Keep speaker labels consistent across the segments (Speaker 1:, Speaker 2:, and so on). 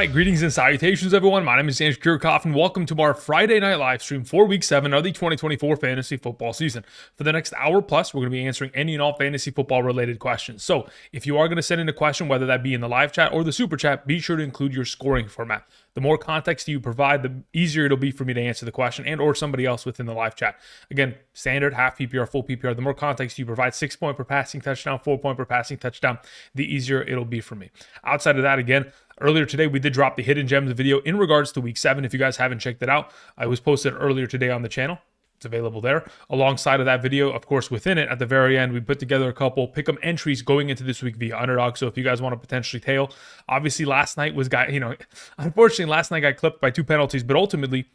Speaker 1: right, greetings and salutations, everyone. My name is Andrew Kirchhoff, and welcome to our Friday night live stream for Week 7 of the 2024 fantasy football season. For the next hour plus, we're going to be answering any and all fantasy football related questions. So if you are going to send in a question, whether that be in the live chat or the super chat, be sure to include your scoring format. The more context you provide, the easier it'll be for me to answer the question and or somebody else within the live chat. Again, standard, half PPR, full PPR. The more context you provide, 6 point per passing touchdown, 4 point per passing touchdown, the easier it'll be for me. Outside of that, again, earlier today, we did drop the Hidden Gems video in regards to Week 7. If you guys haven't checked it out, it was posted earlier today on the channel. It's available there. Alongside of that video, of course, within it, at the very end, we put together a couple pick'em entries going into this week via Underdog. So if you guys want to potentially tail, obviously last night was unfortunately last night got clipped by 2 penalties, but ultimately,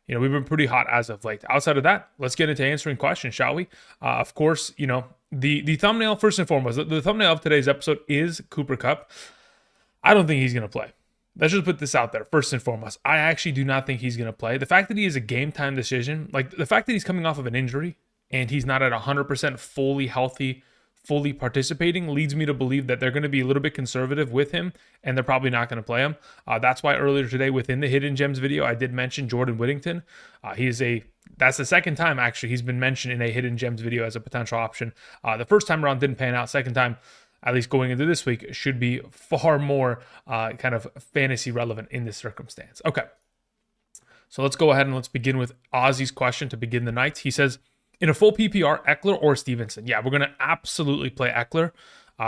Speaker 1: we've been pretty hot as of late. Outside of that, let's get into answering questions, shall we? Of course, the thumbnail, first and foremost, the thumbnail of today's episode is Cooper Kupp. I don't think he's going to play. Let's just put this out there, first and foremost. I actually do not think he's going to play. The fact that he is a game-time decision, like the fact that he's coming off of an injury and he's not at 100% fully healthy, fully participating, leads me to believe that they're going to be a little bit conservative with him and they're probably not going to play him. That's why earlier today within the Hidden Gems video, I did mention Jordan Whittington. That's the second time, actually, he's been mentioned in a Hidden Gems video as a potential option. The first time around didn't pan out. Second time, at least going into this week, should be far more kind of fantasy relevant in this circumstance. Okay, so let's go ahead and let's begin with Ozzy's question to begin the night. He says, in a full PPR, Eckler or Stevenson? Yeah, we're going to absolutely play Eckler,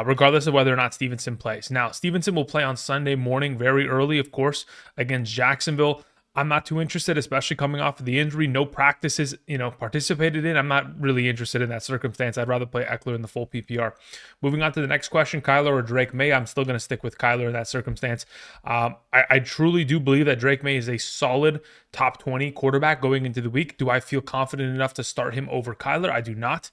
Speaker 1: regardless of whether or not Stevenson plays. Now, Stevenson will play on Sunday morning very early, of course, against Jacksonville. I'm not too interested, especially coming off of the injury. No practices, participated in. I'm not really interested in that circumstance. I'd rather play Eckler in the full PPR. Moving on to the next question, Kyler or Drake May. I'm still going to stick with Kyler in that circumstance. I truly do believe that Drake May is a solid top 20 quarterback going into the week. Do I feel confident enough to start him over Kyler? I do not,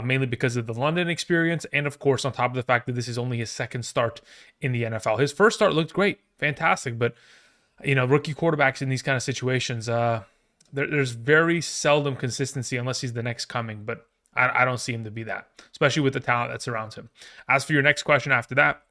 Speaker 1: mainly because of the London experience. And of course, on top of the fact that this is only his second start in the NFL. His first start looked great, fantastic, but rookie quarterbacks in these kind of situations, there's very seldom consistency unless he's the next coming, but I don't see him to be that, especially with the talent that surrounds him. As for your next question after that,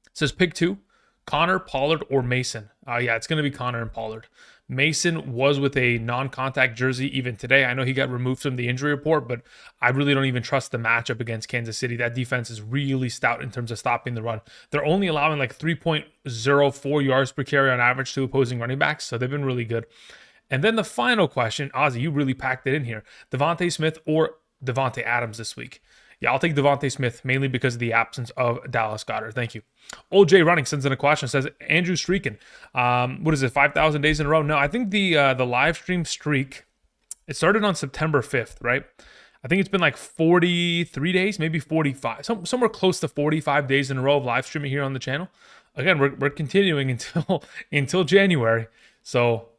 Speaker 1: it says pick 2, Connor, Pollard, or Mason. Yeah, it's going to be Connor and Pollard. Mason was with a non-contact jersey even today. I know he got removed from the injury report, but I really don't even trust the matchup against Kansas City. That defense is really stout in terms of stopping the run. They're only allowing like 3.04 yards per carry on average to opposing running backs, so they've been really good. And then the final question, Ozzy, you really packed it in here. Devontae Smith or Devontae Adams this week? Yeah, I'll take Devontae Smith, mainly because of the absence of Dallas Goedert. Thank you. Old J Running sends in a question, says, Andrew streaking. What is it, 5,000 days in a row? No, I think the live stream streak, it started on September 5th, right? I think it's been like 43 days, maybe 45. Somewhere close to 45 days in a row of live streaming here on the channel. Again, we're continuing until January. So,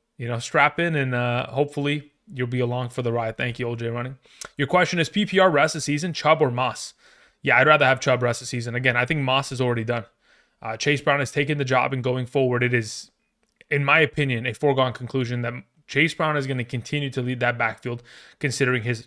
Speaker 1: strap in and hopefully you'll be along for the ride. Thank you, Old J Running. Your question is PPR rest of season, Chubb or Moss? Yeah, I'd rather have Chubb rest of season. Again, I think Moss is already done. Chase Brown has taken the job, and going forward, it is, in my opinion, a foregone conclusion that Chase Brown is going to continue to lead that backfield, considering his,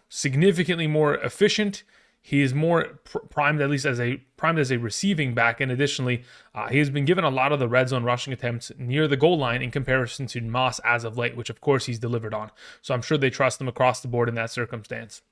Speaker 1: significantly more efficient. He is more primed, at least as a receiving back, and additionally, he has been given a lot of the red zone rushing attempts near the goal line in comparison to Moss as of late, which of course he's delivered on. So I'm sure they trust him across the board in that circumstance.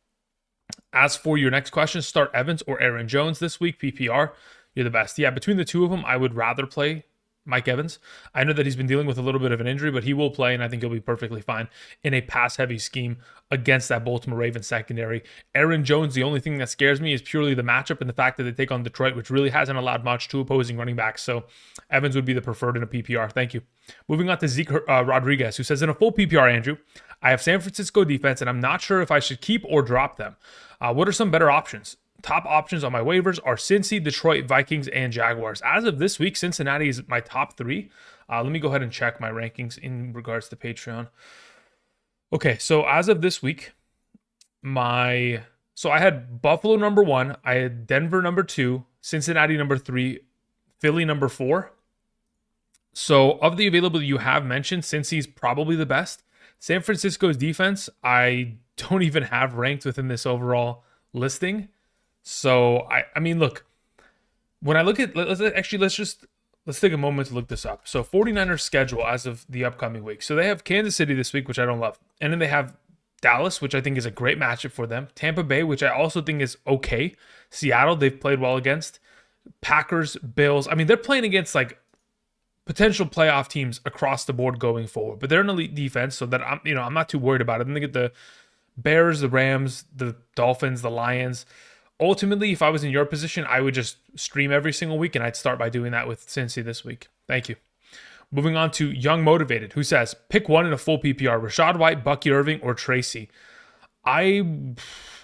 Speaker 1: As for your next question, start Evans or Aaron Jones this week, PPR. You're the best. Yeah, between the two of them, I would rather play Mike Evans. I know that he's been dealing with a little bit of an injury, but he will play, and I think he'll be perfectly fine in a pass-heavy scheme against that Baltimore Ravens secondary. Aaron Jones, the only thing that scares me is purely the matchup and the fact that they take on Detroit, which really hasn't allowed much to opposing running backs. So Evans would be the preferred in a PPR. Thank you. Moving on to Zeke Rodriguez, who says, in a full PPR, Andrew, I have San Francisco defense, and I'm not sure if I should keep or drop them. What are some better options? Top options on my waivers are Cincy, Detroit, Vikings, and Jaguars. As of this week, Cincinnati is my top 3. Let me go ahead and check my rankings in regards to Patreon. Okay, so as of this week, I had Buffalo number 1, I had Denver number 2, Cincinnati number 3, Philly number 4. So of the available you have mentioned, Cincy's probably the best. San Francisco's defense, I don't even have ranked within this overall listing. So I mean, look, when I look at, let's let's take a moment to look this up. So 49ers schedule as of the upcoming week. So they have Kansas City this week, which I don't love. And then they have Dallas, which I think is a great matchup for them. Tampa Bay, which I also think is okay. Seattle, they've played well against. Packers, Bills. I mean, they're playing against like potential playoff teams across the board going forward. But they're an elite defense, so that I'm not too worried about it. Then they get the Bears, the Rams, the Dolphins, the Lions. Ultimately, if I was in your position, I would just stream every single week, and I'd start by doing that with Cincy this week. Thank you. Moving on to Young Motivated, who says, pick one in a full PPR, Rachaad White, Bucky Irving, or Tracy. I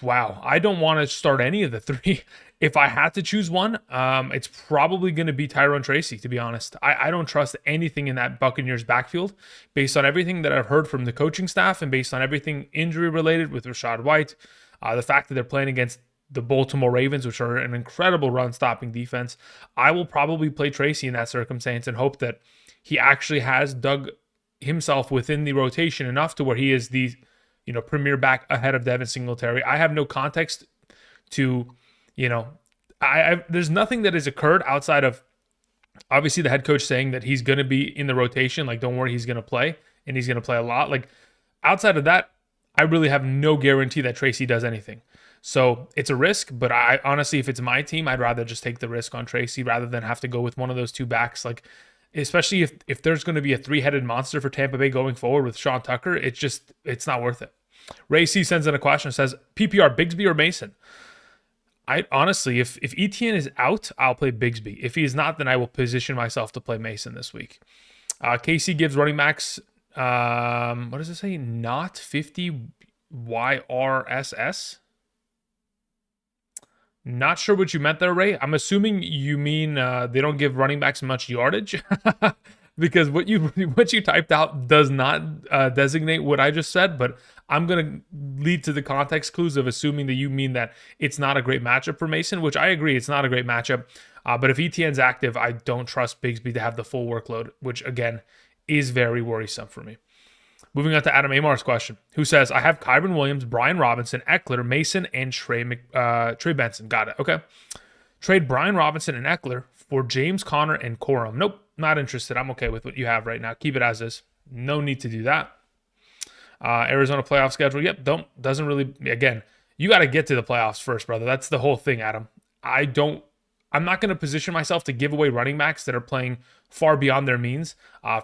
Speaker 1: don't want to start any of the three. If I had to choose one, it's probably going to be Tyrone Tracy, to be honest. I don't trust anything in that Buccaneers backfield based on everything that I've heard from the coaching staff and based on everything injury-related with Rachaad White, the fact that they're playing against the Baltimore Ravens, which are an incredible run-stopping defense. I will probably play Tracy in that circumstance and hope that he actually has dug himself within the rotation enough to where he is the premier back ahead of Devin Singletary. I have no context to, there's nothing that has occurred outside of obviously the head coach saying that he's going to be in the rotation. Like, don't worry, he's going to play, and he's going to play a lot. Like, outside of that, I really have no guarantee that Tracy does anything. So it's a risk, but I honestly, if it's my team, I'd rather just take the risk on Tracy rather than have to go with one of those two backs. Like, especially if there's going to be a three-headed monster for Tampa Bay going forward with Sean Tucker, it's not worth it. Ray C sends in a question, says, PPR, Bigsby or Mason? I honestly, if Etienne is out, I'll play Bigsby. If he is not, then I will position myself to play Mason this week. KC gives running backs, what does it say? Not 50 YRSS? Not sure what you meant there, Ray. I'm assuming you mean they don't give running backs much yardage because what you typed out does not designate what I just said, but I'm going to lead to the context clues of assuming that you mean that it's not a great matchup for Mason, which I agree, it's not a great matchup. But if Etienne's active, I don't trust Bigsby to have the full workload, which again is very worrisome for me. Moving on to Adam Amar's question, who says, I have Kyron Williams, Brian Robinson, Eckler, Mason, and Trey Benson. Got it. Okay. Trade Brian Robinson and Eckler for James Conner and Corum. Nope, not interested. I'm okay with what you have right now. Keep it as is. No need to do that. Arizona playoff schedule. Yep, doesn't really, again, you got to get to the playoffs first, brother. That's the whole thing, Adam. I'm not going to position myself to give away running backs that are playing far beyond their means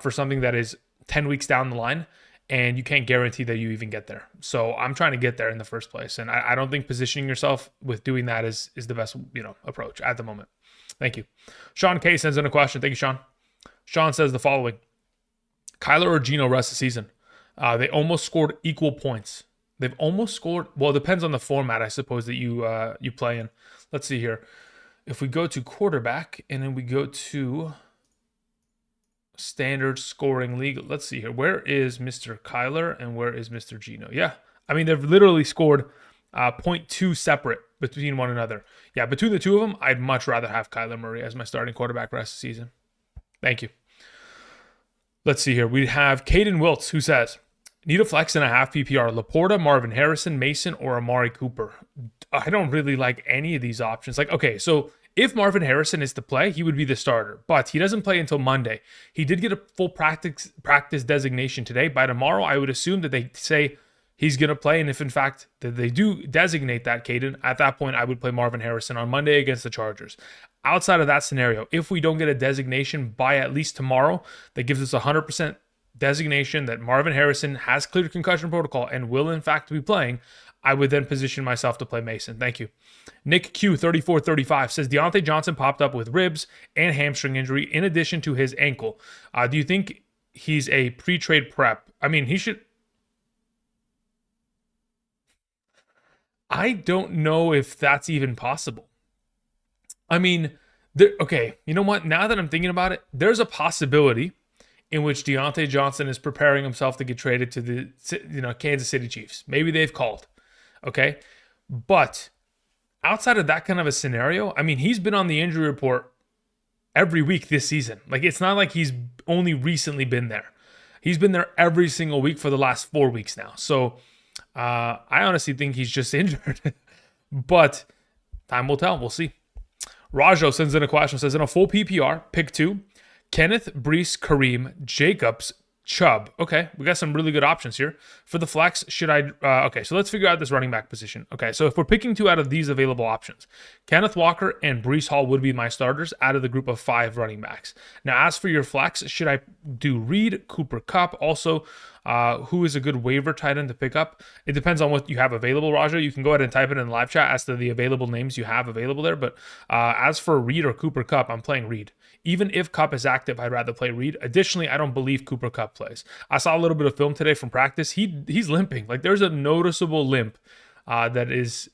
Speaker 1: for something that is 10 weeks down the line. And you can't guarantee that you even get there. So I'm trying to get there in the first place. And I don't think positioning yourself with doing that is the best, approach at the moment. Thank you. Sean K sends in a question. Thank you, Sean. Sean says the following. Kyler or Geno rest of the season? They almost scored equal points. They've almost scored. Well, it depends on the format, I suppose, that you play in. Let's see here. If we go to quarterback and then we go to standard scoring league. Let's see here. Where is Mr. Kyler and where is Mr. Geno? Yeah. I mean, they've literally scored 0.2 separate between one another. Yeah, between the two of them, I'd much rather have Kyler Murray as my starting quarterback rest of the season. Thank you. Let's see here. We have Caden Wiltz, who says, need a flex and a half PPR. Laporta, Marvin Harrison, Mason, or Amari Cooper. I don't really like any of these options. Like, okay, so if Marvin Harrison is to play, he would be the starter, but he doesn't play until Monday. He did get a full practice designation today. By tomorrow, I would assume that they say he's going to play, and if in fact that they do designate that, Caden, at that point, I would play Marvin Harrison on Monday against the Chargers. Outside of that scenario, if we don't get a designation by at least tomorrow, that gives us 100% designation that Marvin Harrison has cleared concussion protocol and will in fact be playing, I would then position myself to play Mason. Thank you. Nick Q 3435 says Deontay Johnson popped up with ribs and hamstring injury in addition to his ankle. Do you think he's a pre-trade prep? I mean, he should. I don't know if that's even possible. I mean, okay, you know what? Now that I'm thinking about it, there's a possibility in which Deontay Johnson is preparing himself to get traded to the Kansas City Chiefs. Maybe they've called. Okay, but outside of that kind of a scenario, I mean, he's been on the injury report every week this season. Like, it's not like he's only recently been there. He's been there every single week for the last 4 weeks now. So I honestly think he's just injured. But time will tell. We'll see. Rajo sends in a question. Says, in a full PPR, pick 2, Kenneth, Brees, Kareem, Jacobs, Chubb. Okay, we got some really good options here. For the flex, should I... okay, so let's figure out this running back position. Okay, so if we're picking 2 out of these available options, Kenneth Walker and Brees Hall would be my starters out of the group of 5 running backs. Now, as for your flex, should I do Reed, Cooper Kupp? Also, who is a good waiver tight end to pick up? It depends on what you have available, Raja. You can go ahead and type it in the live chat as to the available names you have available there. But as for Reed or Cooper Kupp, I'm playing Reed. Even if Kupp is active, I'd rather play Reed. Additionally, I don't believe Cooper Kupp plays. I saw a little bit of film today from practice. He's limping. Like, there's a noticeable limp that is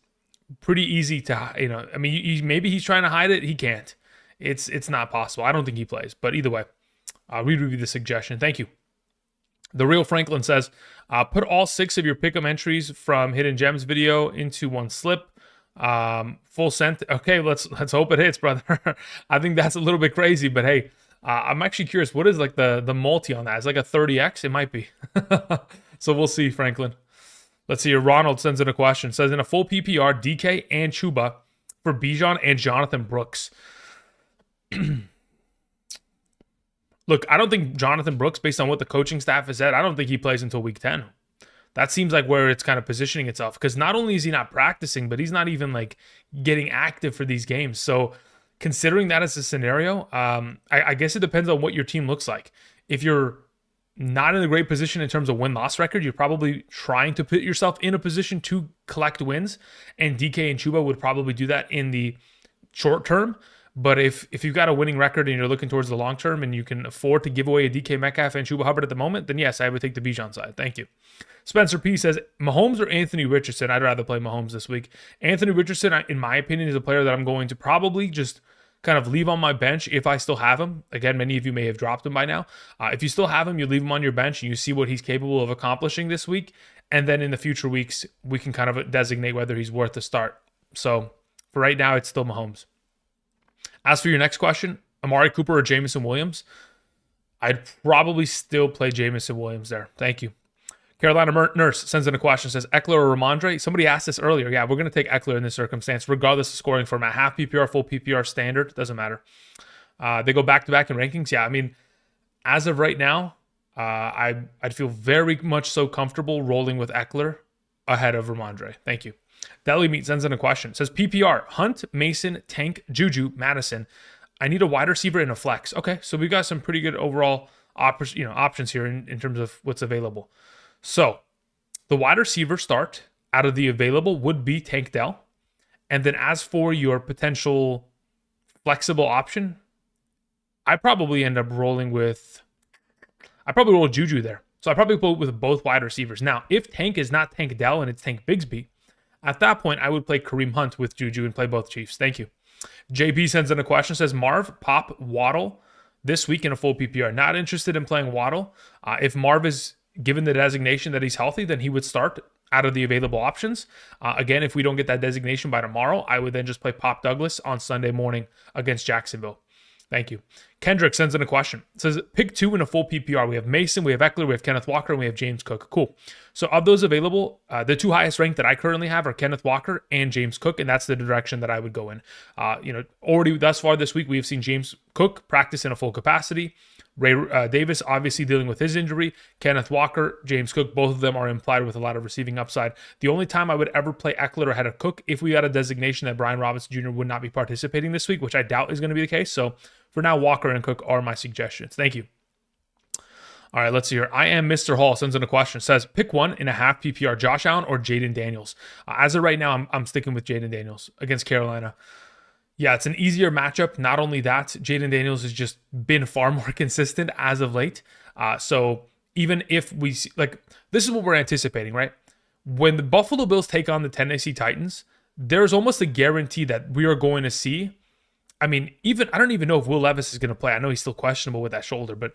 Speaker 1: pretty easy to, I mean, maybe he's trying to hide it. He can't. It's not possible. I don't think he plays. But either way, Reed would be the suggestion. Thank you. The Real Franklin says, put all 6 of your pick'em entries from Hidden Gems video into one slip. Full cent. Okay, let's hope it hits, brother. I think that's a little bit crazy, but hey, I'm actually curious. What is like the multi on that? It's like a 30x. It might be. So we'll see, Franklin. Let's see here. Ronald sends in a question. Says in a full PPR, DK and Chuba for Bijan and Jonathan Brooks. Look, I don't think Jonathan Brooks, based on what the coaching staff has said, I don't think he plays until week 10. That seems like where it's kind of positioning itself, because not only is he not practicing, but he's not even like getting active for these games. So considering that as a scenario, I guess it depends on what your team looks like. If you're not in a great position in terms of win-loss record, you're probably trying to put yourself in a position to collect wins, and DK and Chuba would probably do that in the short term. But if you've got a winning record and you're looking towards the long term and you can afford to give away a DK Metcalf and Chuba Hubbard at the moment, then yes, I would take the Bijan side. Thank you. Spencer P says, Mahomes or Anthony Richardson? I'd rather play Mahomes this week. Anthony Richardson, in my opinion, is a player that I'm going to probably just kind of leave on my bench if I still have him. Again, many of you may have dropped him by now. If you still have him, you leave him on your bench and you see what he's capable of accomplishing this week. And then in the future weeks, we can kind of designate whether he's worth a start. So for right now, it's still Mahomes. As for your next question, Amari Cooper or Jameson Williams, I'd probably still play Jameson Williams there. Thank you. Carolina Nurse sends in a question, says Eckler or Ramondre? Somebody asked this earlier. Yeah, we're going to take Eckler in this circumstance, regardless of scoring format. Half PPR, full PPR, standard. Doesn't matter. They go back-to-back in rankings. Yeah, I mean, as of right now, I'd feel very much so comfortable rolling with Eckler ahead of Ramondre. Thank you. Deli Meat sends in a question. Says PPR, Hunt, Mason, Tank, Juju, Madison. I need a wide receiver and a flex. Okay, so we've got some pretty good overall options here in terms of what's available. So the wide receiver start out of the available would be Tank Dell. And then as for your potential flexible option, I probably end up rolling with... I probably roll Juju there. So I probably go with both wide receivers. Now, if Tank is not Tank Dell and it's Tank Bigsby, at that point, I would play Kareem Hunt with Juju and play both Chiefs. Thank you. JP sends in a question, says Marv, Pop, Waddle this week in a full PPR. Not interested in playing Waddle. If Marv is given the designation that he's healthy, then he would start out of the available options. Again, if we don't get that designation by tomorrow, I would then just play Pop Douglas on Sunday morning against Jacksonville. Thank you. Kendrick sends in a question. It says, pick 2 in a full PPR. We have Mason, we have Eckler, we have Kenneth Walker, and we have James Cook. Cool. So of those available, the 2 highest ranked that I currently have are Kenneth Walker and James Cook, and that's the direction that I would go in. Already thus far this week, we have seen James Cook practice in a full capacity. Ray Davis obviously dealing with his injury. Kenneth Walker, James Cook, both of them are implied with a lot of receiving upside. The only time I would ever play Eckler ahead of Cook if we got a designation that Brian Robinson Jr. would not be participating this week, which I doubt is going to be the case. So for now, Walker and Cook are my suggestions. Thank you. All right, let's see here. I am Mr. Hall sends in a question. Says, pick 1 in a half PPR, Josh Allen or Jaden Daniels. As of right now, I'm sticking with Jaden Daniels against Carolina. Yeah, it's an easier matchup. Not only that, Jaden Daniels has just been far more consistent as of late. So even if we see, this is what we're anticipating, right? When the Buffalo Bills take on the Tennessee Titans, there's almost a guarantee that we are going to see. I mean, I don't even know if Will Levis is going to play. I know he's still questionable with that shoulder, but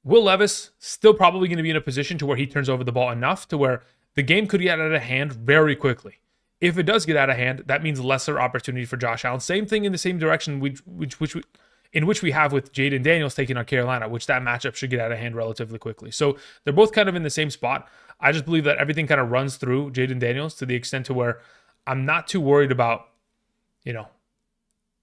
Speaker 1: Will Levis still probably going to be in a position to where he turns over the ball enough to where the game could get out of hand very quickly. If it does get out of hand, that means lesser opportunity for Josh Allen. Same thing in the same direction in which we have with Jaden Daniels taking on Carolina, which that matchup should get out of hand relatively quickly. So they're both kind of in the same spot. I just believe that everything kind of runs through Jaden Daniels to the extent to where I'm not too worried about,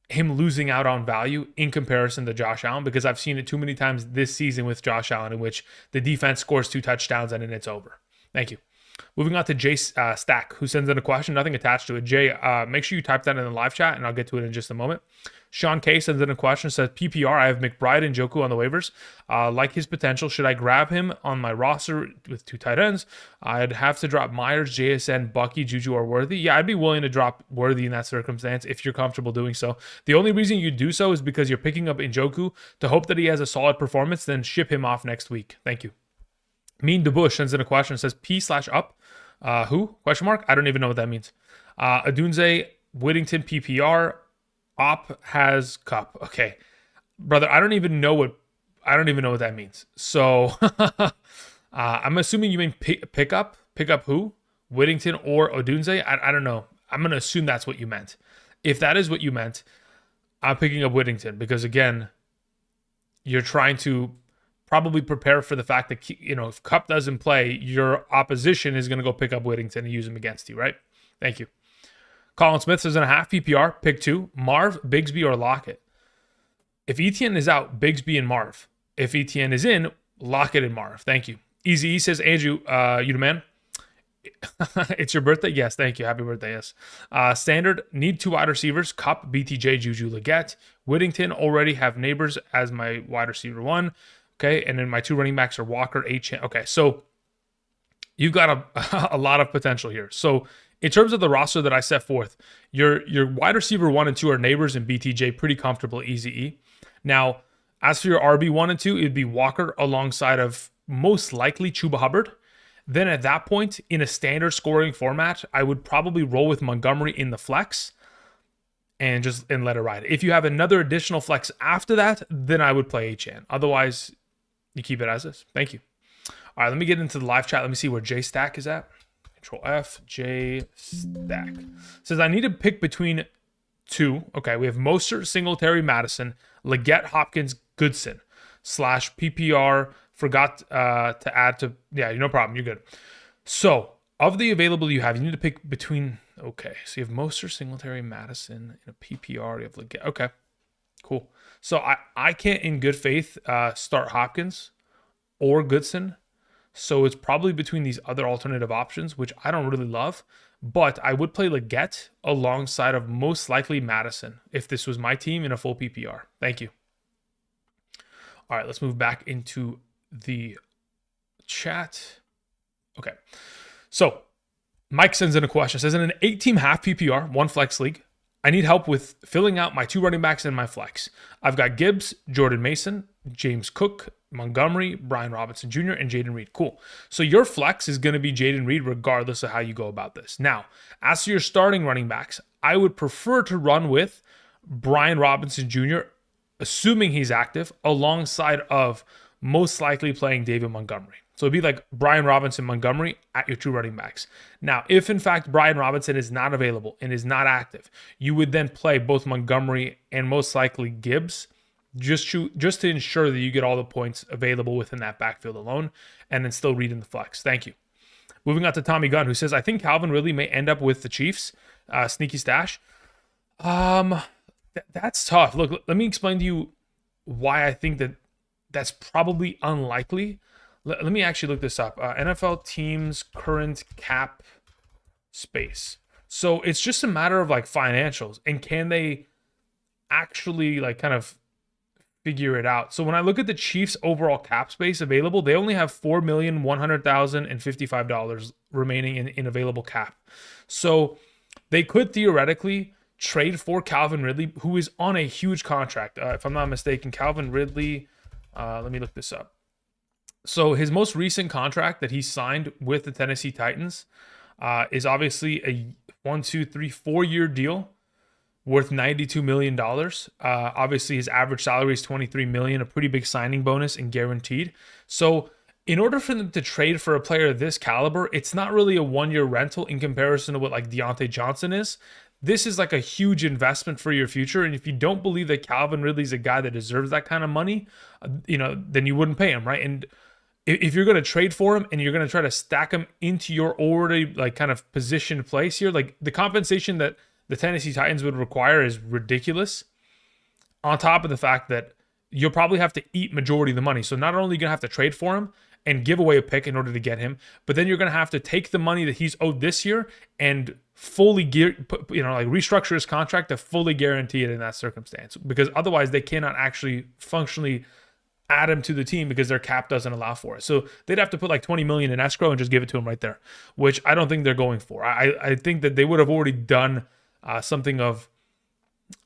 Speaker 1: him losing out on value in comparison to Josh Allen, because I've seen it too many times this season with Josh Allen in which the defense scores 2 touchdowns and then it's over. Thank you. Moving on to Jay Stack, who sends in a question, nothing attached to it. Jay, make sure you type that in the live chat, and I'll get to it in just a moment. Sean K sends in a question, says, PPR, I have McBride and Njoku on the waivers. Like his potential. Should I grab him on my roster with 2 tight ends? I'd have to drop Myers, JSN, Bucky, Juju, or Worthy. Yeah, I'd be willing to drop Worthy in that circumstance if you're comfortable doing so. The only reason you do so is because you're picking up Njoku to hope that he has a solid performance, then ship him off next week. Thank you. Mean DeBush sends in a question, says P/up. Who? Question mark? I don't even know what that means. Adunze, Whittington, PPR. Op has Cup. Okay, brother, I don't even know what that means. So I'm assuming you mean pick up who? Whittington or Odunze? I don't know. I'm gonna assume that's what you meant. If that is what you meant, I'm picking up Whittington because again, you're trying to probably prepare for the fact that, you know, if Cup doesn't play, your opposition is going to go pick up Whittington and use him against you, right? Thank you. Colin Smith says in a half PPR, pick 2, Marv, Bigsby, or Lockett. If Etienne is out, Bigsby and Marv. If Etienne is in, Lockett and Marv. Thank you. Easy E says, Andrew, you the man? It's your birthday? Yes, thank you. Happy birthday, yes. Standard, need 2 wide receivers, Cup, BTJ, Juju, Leggett. Whittington, already have Neighbors as my wide receiver 1. Okay, and then my 2 running backs are Walker, H. Okay, so you've got a lot of potential here. So in terms of the roster that I set forth, your wide receiver 1 and 2 are Neighbors and BTJ, pretty comfortable, easy E. Now, as for your RB 1 and 2, it'd be Walker alongside of most likely Chuba Hubbard. Then at that point, in a standard scoring format, I would probably roll with Montgomery in the flex and let it ride. If you have another additional flex after that, then I would play HN. Otherwise, you keep it as is. Thank you. All right, let me get into the live chat. Let me see where J Stack is at. Control F, J Stack. Says, I need to pick between 2. Okay, we have Mostert, Singletary, Madison, Leggett, Hopkins, Goodson, / PPR. Forgot to add to, yeah, no problem. You're good. So, of the available you have, you need to pick between, okay, so you have Mostert, Singletary, Madison, in a PPR. You have Leggett. Okay, cool. So I can't in good faith start Hopkins or Goodson. So it's probably between these other alternative options, which I don't really love. But I would play Leggett alongside of most likely Madison if this was my team in a full PPR. Thank you. All right, let's move back into the chat. Okay. So Mike sends in a question. Says, in an 8-team half PPR, 1 flex league, I need help with filling out my 2 running backs and my flex. I've got Gibbs, Jordan Mason, James Cook, Montgomery, Brian Robinson Jr., and Jaden Reed. Cool. So your flex is going to be Jaden Reed regardless of how you go about this. Now, as for your starting running backs, I would prefer to run with Brian Robinson Jr., assuming he's active, alongside of most likely playing David Montgomery. So it'd be like Brian Robinson, Montgomery at your 2 running backs. Now, if in fact Brian Robinson is not available and is not active, you would then play both Montgomery and most likely Gibbs just to ensure that you get all the points available within that backfield alone, and then still read in the flex. Thank you. Moving on to Tommy Gunn, who says, I think Calvin Ridley may end up with the Chiefs. Sneaky stash. That's tough. Look, let me explain to you why I think that's probably unlikely. Let me actually look this up. NFL teams' current cap space. So it's just a matter of like financials and can they actually like kind of figure it out. So when I look at the Chiefs' overall cap space available, they only have $4,100,055 remaining in available cap. So they could theoretically trade for Calvin Ridley, who is on a huge contract. If I'm not mistaken, Calvin Ridley, let me look this up. So his most recent contract that he signed with the Tennessee Titans is obviously a 4-year deal worth $92 million. Obviously, his average salary is $23 million, a pretty big signing bonus and guaranteed. So in order for them to trade for a player of this caliber, it's not really a 1-year rental in comparison to what like Deontay Johnson is. This is like a huge investment for your future. And if you don't believe that Calvin Ridley's a guy that deserves that kind of money, then you wouldn't pay him, right? And if you're going to trade for him and you're going to try to stack him into your already like kind of positioned place here, like the compensation that the Tennessee Titans would require is ridiculous. on top of the fact that you'll probably have to eat majority of the money. So not only are you going to have to trade for him and give away a pick in order to get him, but then you're going to have to take the money that he's owed this year and fully restructure his contract to fully guarantee it in that circumstance, because otherwise they cannot actually functionally add him to the team because their cap doesn't allow for it. So they'd have to put like 20 million in escrow and just give it to him right there, which I don't think they're going for. I think that they would have already done something of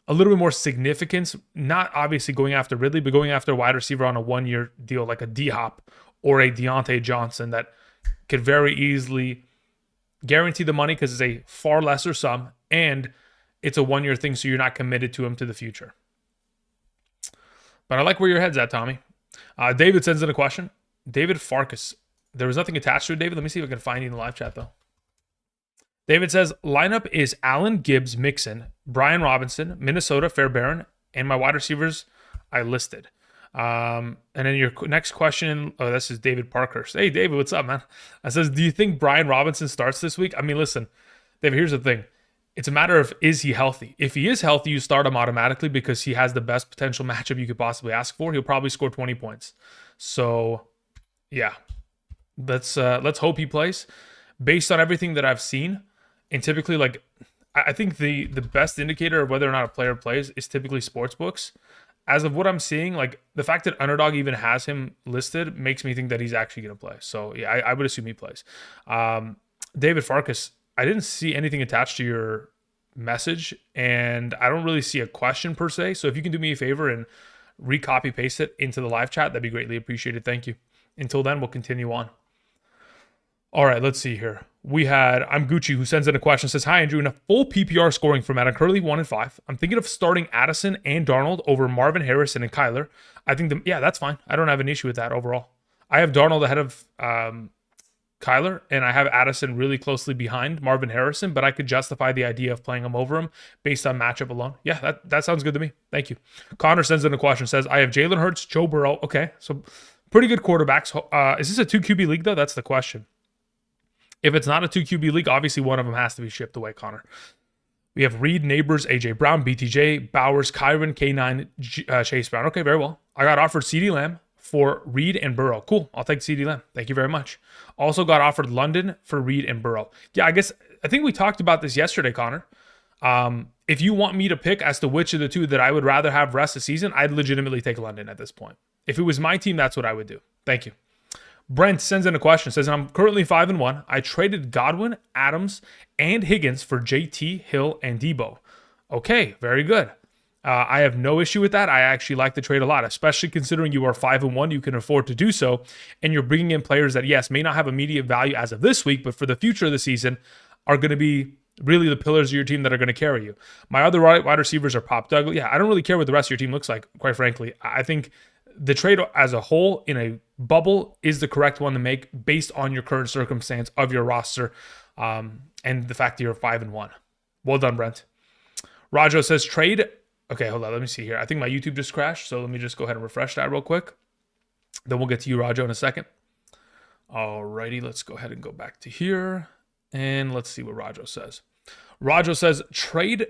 Speaker 1: a little bit more significance, not obviously going after Ridley, but going after a wide receiver on a 1-year deal like a D-Hop or a Deontay Johnson that could very easily guarantee the money because it's a far lesser sum and it's a 1-year thing, so you're not committed to him to the future. But I like where your head's at, Tommy. David sends in a question. David Farkas. There was nothing attached to it, David. Let me see if I can find you in the live chat, though. David says, lineup is Allen, Gibbs, Mixon, Brian Robinson, Minnesota, Fairbairn, and my wide receivers I listed. And then your next question, this is David Parkhurst. Hey, David, what's up, man? I says, do you think Brian Robinson starts this week? I mean, listen, David, here's the thing. It's a matter of, is he healthy? If he is healthy, you start him automatically because he has the best potential matchup you could possibly ask for. He'll probably score 20 points. So, yeah, let's hope he plays. Based on everything that I've seen, and typically, like, I think the best indicator of whether or not a player plays is typically sports books. As of what I'm seeing, like, the fact that Underdog even has him listed makes me think that he's actually going to play. So, yeah, I would assume he plays. David Farkas, I didn't see anything attached to your message, and I don't really see a question per se. So if you can do me a favor and recopy paste it into the live chat, that'd be greatly appreciated. Thank you. Until then, we'll continue on. All right, let's see here. We had I'm Gucci, who sends in a question, says, hi, Andrew. In a full PPR scoring format, I'm currently 1-5. I'm thinking of starting Addison and Darnold over Marvin Harrison and Kyler. I think, that's fine. I don't have an issue with that overall. I have Darnold ahead of Kyler, and I have Addison really closely behind Marvin Harrison, but I could justify the idea of playing him over him based on matchup alone. Yeah, that sounds good to me. Thank you. Connor sends in a question, says, I have Jalen Hurts, Joe Burrow. Okay, so pretty good quarterbacks. Is this a 2 QB league, though? That's the question. If it's not a 2 QB league, obviously one of them has to be shipped away, Connor. We have Reed, Neighbors, AJ Brown, BTJ, Bowers, Kyron, K9, Chase Brown. Okay, very well. I got offered CeeDee Lamb for Reed and Burrow. Cool. I'll take CeeDee Lamb. Thank you very much. Also got offered London for Reed and Burrow. Yeah, I think we talked about this yesterday, Connor. If you want me to pick as to which of the two that I would rather have rest of the season, I'd legitimately take London at this point. If it was my team, that's what I would do. Thank you. Brent sends in a question, says, I'm currently 5-1. I traded Godwin, Adams, and Higgins for JT, Hill, and Debo. Okay, very good. I have no issue with that. I actually like the trade a lot, especially considering you are 5-1. You can afford to do so, and you're bringing in players that, yes, may not have immediate value as of this week, but for the future of the season are going to be really the pillars of your team that are going to carry you. My other wide receivers are Pop Douglas. Yeah, I don't really care what the rest of your team looks like, quite frankly. I think the trade as a whole in a bubble is the correct one to make based on your current circumstance of your roster and the fact that you're 5-1. Well done, Brent. Rajo says trade. Okay, hold on. Let me see here. I think my YouTube just crashed, so let me just go ahead and refresh that real quick. Then we'll get to you, Rajo, in a second. Alrighty, let's go ahead and go back to here. And let's see what Rajo says. Rajo says trade.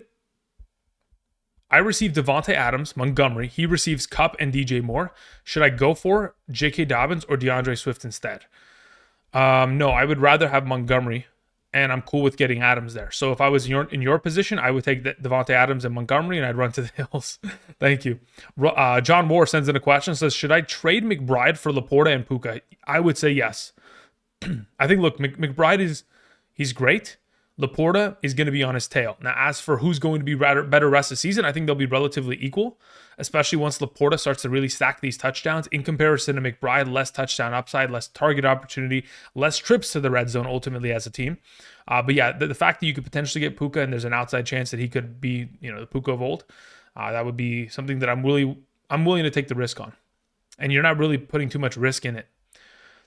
Speaker 1: I received Devontae Adams, Montgomery. He receives Kupp and DJ Moore. Should I go for J.K. Dobbins or DeAndre Swift instead? No, I would rather have Montgomery, and I'm cool with getting Adams there. So if I was in your position, I would take Devontae Adams and Montgomery, and I'd run to the hills. Thank you. John Moore sends in a question, says, should I trade McBride for Laporta and Puka? I would say yes. I think, look, McBride he's great. Laporta is going to be on his tail. Now, as for who's going to be better rest of the season, I think they'll be relatively equal, especially once Laporta starts to really stack these touchdowns in comparison to McBride. Less touchdown upside, less target opportunity, less trips to the red zone ultimately as a team. But yeah, the fact that you could potentially get Puka and there's an outside chance that he could be, the Puka of old, that would be something that I'm willing to take the risk on. And you're not really putting too much risk in it.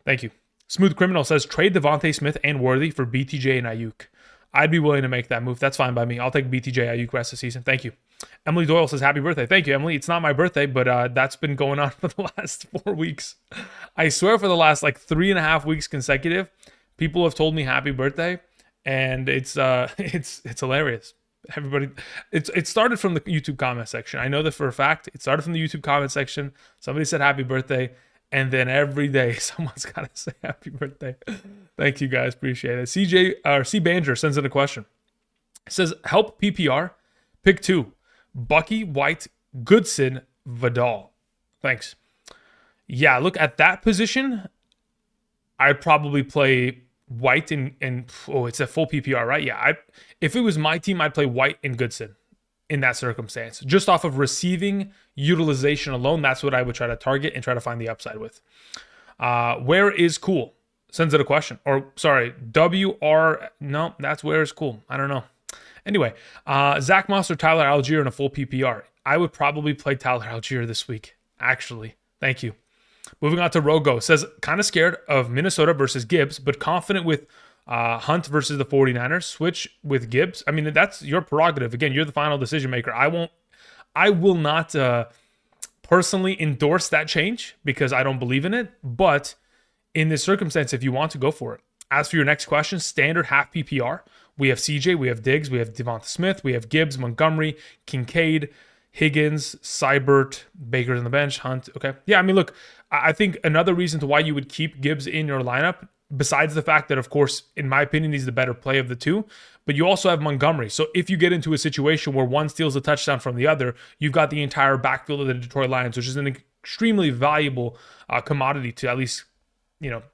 Speaker 1: Thank you. Smooth Criminal says trade Devontae Smith and Worthy for BTJ and Ayuk. I'd be willing to make that move. That's fine by me. I'll take BTJ Ayuk rest of the season. Thank you. Emily Doyle says, happy birthday. Thank you, Emily. It's not my birthday, but that's been going on for the last 4 weeks. I swear for the last 3.5 weeks consecutive, people have told me happy birthday, and it's hilarious. Everybody, it started from the YouTube comment section. I know that for a fact. It started from the YouTube comment section. Somebody said happy birthday, and then every day someone's got to say happy birthday. Thank you guys, appreciate it. C Banger sends in a question. It says help PPR, pick 2: Bucky, White, Goodson, Vidal. Thanks. Yeah, look at that position. I'd probably play White and oh, it's a full PPR, right? Yeah, if it was my team, I'd play White and Goodson in that circumstance. Just off of receiving utilization alone, that's what I would try to target and try to find the upside with. Where is cool? Sends it a question. Or sorry, WR. No, that's where is cool. I don't know. Anyway, Zach Moss or Tyler Algier in a full PPR. I would probably play Tyler Algier this week, actually. Thank you. Moving on to Rogo. Says, kind of scared of Minnesota versus Gibbs, but confident with Hunt versus the 49ers. Switch with Gibbs. I mean, that's your prerogative. Again, you're the final decision maker. I will not personally endorse that change because I don't believe in it. But in this circumstance, if you want to, go for it. As for your next question, standard half PPR. We have CJ, we have Diggs, we have Devonta Smith, we have Gibbs, Montgomery, Kincaid, Higgins, Seibert, Baker's on the bench, Hunt. Okay. Yeah, I mean, look, I think another reason to why you would keep Gibbs in your lineup, besides the fact that, of course, in my opinion, he's the better play of the two, but you also have Montgomery. So if you get into a situation where one steals a touchdown from the other, you've got the entire backfield of the Detroit Lions, which is an extremely valuable commodity to at least,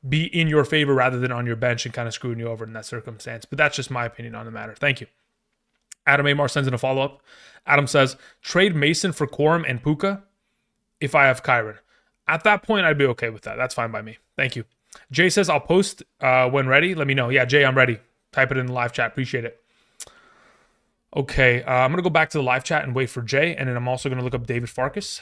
Speaker 1: be in your favor rather than on your bench and kind of screwing you over in that circumstance. But that's just my opinion on the matter. Thank you. Adam Amar sends in a follow-up. Adam says, trade Mason for Quorum and Puka if I have Kyron. At that point, I'd be okay with that. That's fine by me. Thank you. Jay says, I'll post when ready. Let me know. Yeah, Jay, I'm ready. Type it in the live chat. Appreciate it. Okay, I'm going to go back to the live chat and wait for Jay, and then I'm also going to look up David Farkas.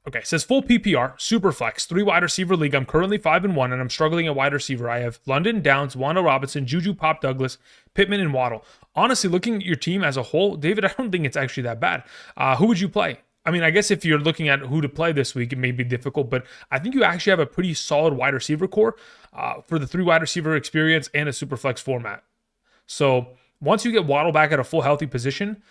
Speaker 1: Okay, it says full PPR, super flex, 3 wide receiver league. I'm currently 5-1, and I'm struggling at wide receiver. I have London, Downs, Wanda Robinson, Juju, Pop Douglas, Pittman, and Waddle. Honestly, looking at your team as a whole, David, I don't think it's actually that bad. Who would you play? I mean, I guess if you're looking at who to play this week, it may be difficult, but I think you actually have a pretty solid wide receiver core for the 3 wide receiver experience and a super flex format. So once you get Waddle back at a full healthy position,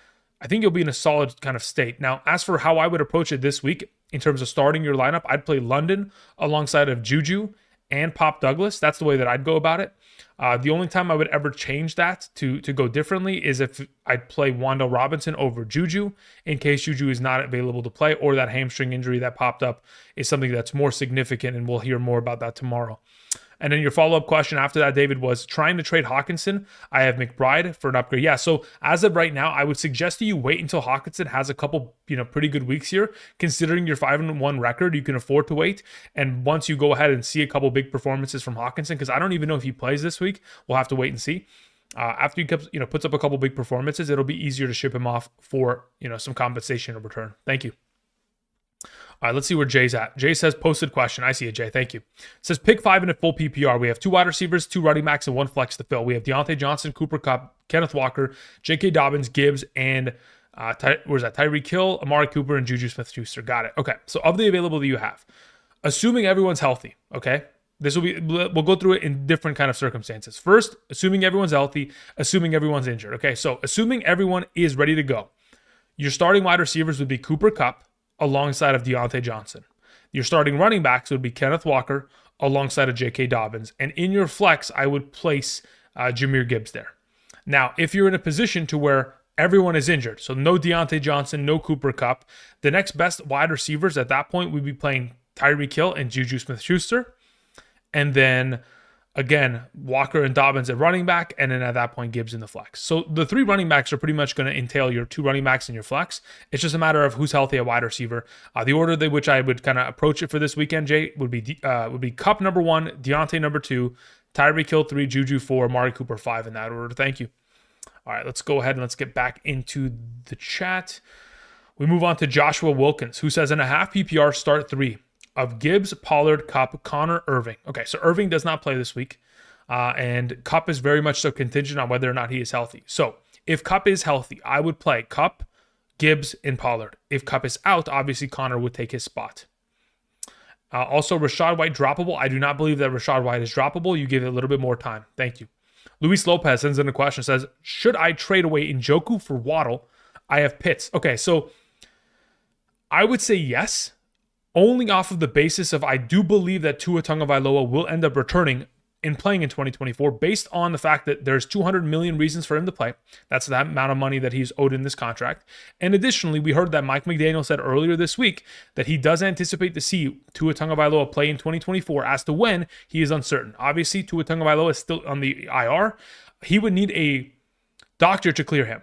Speaker 1: I think you'll be in a solid kind of state. Now, as for how I would approach it this week, in terms of starting your lineup, I'd play London alongside of Juju and Pop Douglas. That's the way that I'd go about it. The only time I would ever change that to go differently is if I'd play Wanda Robinson over Juju in case Juju is not available to play, or that hamstring injury that popped up is something that's more significant, and we'll hear more about that tomorrow. And then your follow-up question after that, David, was trying to trade Hawkinson. I have McBride for an upgrade. Yeah, so as of right now, I would suggest that you wait until Hawkinson has a couple, pretty good weeks here. Considering your 5-1 record, you can afford to wait. And once you go ahead and see a couple big performances from Hawkinson, because I don't even know if he plays this week, we'll have to wait and see. After he puts up a couple big performances, it'll be easier to ship him off for some compensation in return. Thank you. All right, let's see where Jay's at. Jay says, posted question. I see it, Jay. Thank you. It says, pick 5 in a full PPR. We have 2 wide receivers, 2 running backs, and 1 flex to fill. We have Deontay Johnson, Cooper Kupp, Kenneth Walker, J.K. Dobbins, Gibbs, and Tyreek Hill, Amari Cooper, and Juju Smith-Schuster. Got it. Okay, so of the available that you have, assuming everyone's healthy, okay? We'll go through it in different kind of circumstances. First, assuming everyone's healthy, assuming everyone's injured. Okay, so assuming everyone is ready to go, your starting wide receivers would be Cooper Kupp alongside of Deontay Johnson. Your starting running backs would be Kenneth Walker alongside of J.K. Dobbins. And in your flex, I would place Jahmyr Gibbs there. Now, if you're in a position to where everyone is injured, so no Deontay Johnson, no Cooper Kupp, the next best wide receivers at that point would be playing Tyreek Hill and Juju Smith-Schuster. And then, again, Walker and Dobbins at running back, and then at that point, Gibbs in the flex. So the 3 running backs are pretty much going to entail your 2 running backs in your flex. It's just a matter of who's healthy at wide receiver. The order that which I would kind of approach it for this weekend, Jay, would be Kupp number 1, Deontay number 2, Tyreek Hill 3, Juju 4, Amari Cooper 5 in that order. Thank you. All right, let's go ahead and let's get back into the chat. We move on to Joshua Wilkins, who says in a half PPR, start 3 of Gibbs, Pollard, Kupp, Connor, Irving. Okay, so Irving does not play this week. And Kupp is very much so contingent on whether or not he is healthy. So if Kupp is healthy, I would play Kupp, Gibbs, and Pollard. If Kupp is out, obviously Connor would take his spot. Also, Rachaad White droppable. I do not believe that Rachaad White is droppable. You give it a little bit more time. Thank you. Luis Lopez sends in a question, says, should I trade away Njoku for Waddle? I have Pitts. Okay, so I would say yes, only off of the basis of I do believe that Tua Tagovailoa will end up returning and playing in 2024 based on the fact that there's 200 million reasons for him to play. That's the amount of money that he's owed in this contract. And additionally, we heard that Mike McDaniel said earlier this week that he does anticipate to see Tua Tagovailoa play in 2024. As to when, he is uncertain. Obviously, Tua Tagovailoa is still on the IR. He would need a doctor to clear him.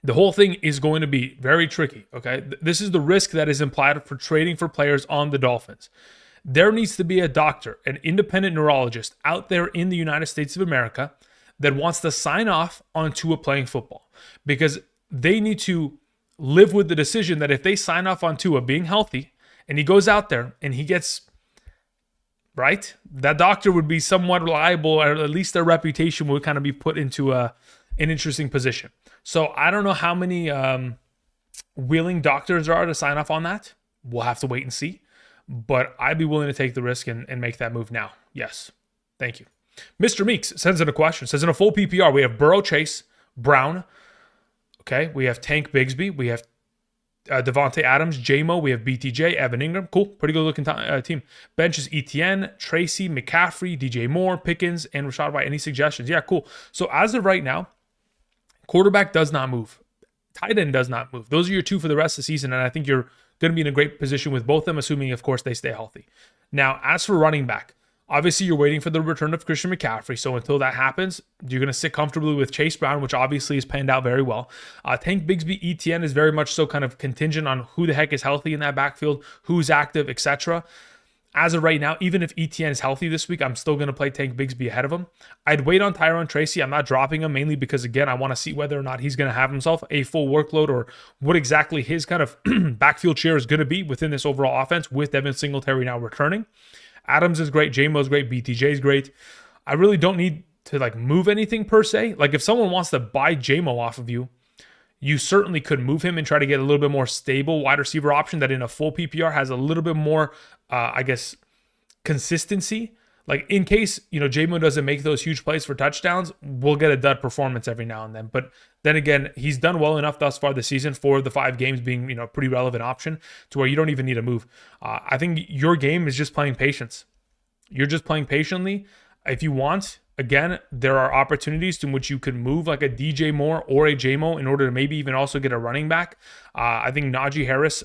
Speaker 1: The whole thing is going to be very tricky, okay? This is the risk that is implied for trading for players on the Dolphins. There needs to be a doctor, an independent neurologist out there in the United States of America that wants to sign off on Tua playing football, because they need to live with the decision that if they sign off on Tua being healthy and he goes out there and he gets right, that doctor would be somewhat reliable, or at least their reputation would kind of be put into an interesting position. So I don't know how many willing doctors there are to sign off on that. We'll have to wait and see. But I'd be willing to take the risk and make that move now. Yes. Thank you. Mr. Meeks sends in a question. Says, in a full PPR, we have Burrow, Chase, Brown. Okay. We have Tank Bigsby. We have Devontae Adams, J-Mo. We have BTJ, Evan Ingram. Cool. Pretty good looking team. Bench is Etienne, Tracy, McCaffrey, DJ Moore, Pickens, and Rashad White. Any suggestions? Yeah, cool. So as of right now, quarterback does not move. Tight end does not move. Those are your two for the rest of the season, and I think you're going to be in a great position with both of them, assuming, of course, they stay healthy. Now, as for running back, obviously you're waiting for the return of Christian McCaffrey, so until that happens, you're going to sit comfortably with Chase Brown, which obviously has panned out very well. Tank Bigsby, ETN is very much so kind of contingent on who the heck is healthy in that backfield, who's active, etc. As of right now, even if ETN is healthy this week, I'm still going to play Tank Bigsby ahead of him. I'd wait on Tyrone Tracy. I'm not dropping him, mainly because, again, I want to see whether or not he's going to have himself a full workload, or what exactly his kind of backfield share is going to be within this overall offense with Devin Singletary now returning. Adams is great. J-Mo is great. BTJ is great. I really don't need to move anything per se. Like, if someone wants to buy J-Mo off of you, you certainly could move him and try to get a little bit more stable wide receiver option that in a full PPR has a little bit more, consistency. Like, in case, J-Mo doesn't make those huge plays for touchdowns, we'll get a dud performance every now and then. But then again, he's done well enough thus far this season for the 5 games being, a pretty relevant option to where you don't even need a move. I think your game is just playing patience. You're just playing patiently. If you want, again, there are opportunities in which you could move like a DJ Moore or a J-Mo in order to maybe even also get a running back. I think Najee Harris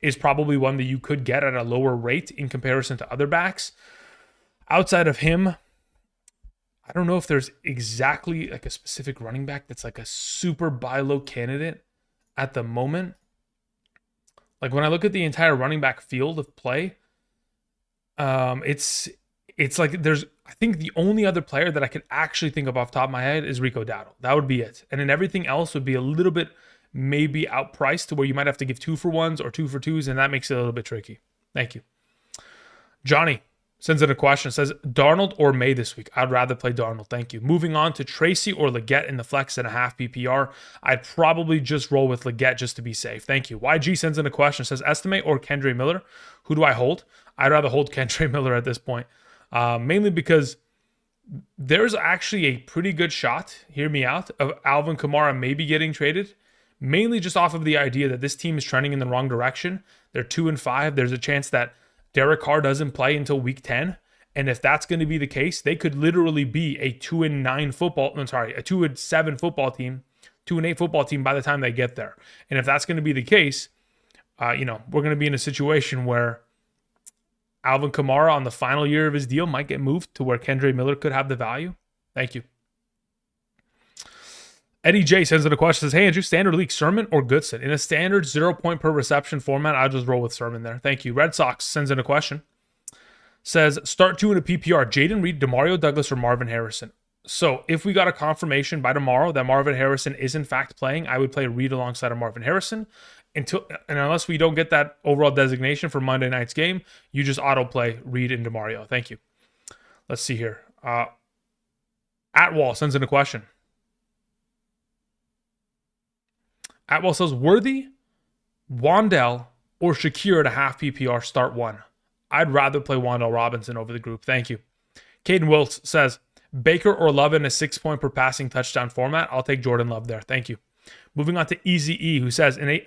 Speaker 1: is probably one that you could get at a lower rate in comparison to other backs. Outside of him, I don't know if there's exactly like a specific running back that's like a super buy low candidate at the moment. Like, when I look at the entire running back field of play, it's like there's, I think the only other player that I could actually think of off the top of my head is Rico Dowdle. That would be it. And then everything else would be a little bit maybe outpriced to where you might have to give 2-for-1s or 2-for-2s, and that makes it a little bit tricky. Thank you. Johnny sends in a question, says, Darnold or May this week? I'd rather play Darnold. Thank you. Moving on to Tracy or Leggett in the flex and a half PPR. I'd probably just roll with Leggett just to be safe. Thank you. YG sends in a question, says, estimate or Kendre Miller? Who do I hold? I'd rather hold Kendre Miller at this point. Mainly because there's actually a pretty good shot, hear me out, of Alvin Kamara maybe getting traded. Mainly just off of the idea that this team is trending in the wrong direction. They're 2-5. There's a chance that Derek Carr doesn't play until week 10. And if that's going to be the case, they could literally be a 2-7 football team, 2-8 football team by the time they get there. And if that's going to be the case, we're going to be in a situation where Alvin Kamara on the final year of his deal might get moved to where Kendre Miller could have the value. Thank you. Eddie J sends in a question, says, hey, Andrew, standard league, Sermon or Goodson? In a standard 0 point per reception format, I'll just roll with Sermon there. Thank you. Red Sox sends in a question, says, start 2 in a PPR, Jaden Reed, Demario Douglas, or Marvin Harrison. So if we got a confirmation by tomorrow that Marvin Harrison is in fact playing, I would play Reed alongside of Marvin Harrison. Unless we don't get that overall designation for Monday night's game, you just auto play Reed and Demario. Thank you. Let's see here. Atwall sends in a question. Atwell says, Worthy, Wandell, or Shakir at a half PPR start 1. I'd rather play Wandell Robinson over the group. Thank you. Caden Wiltz says, Baker or Love in a 6-point per passing touchdown format. I'll take Jordan Love there. Thank you. Moving on to Easy E, who says, in a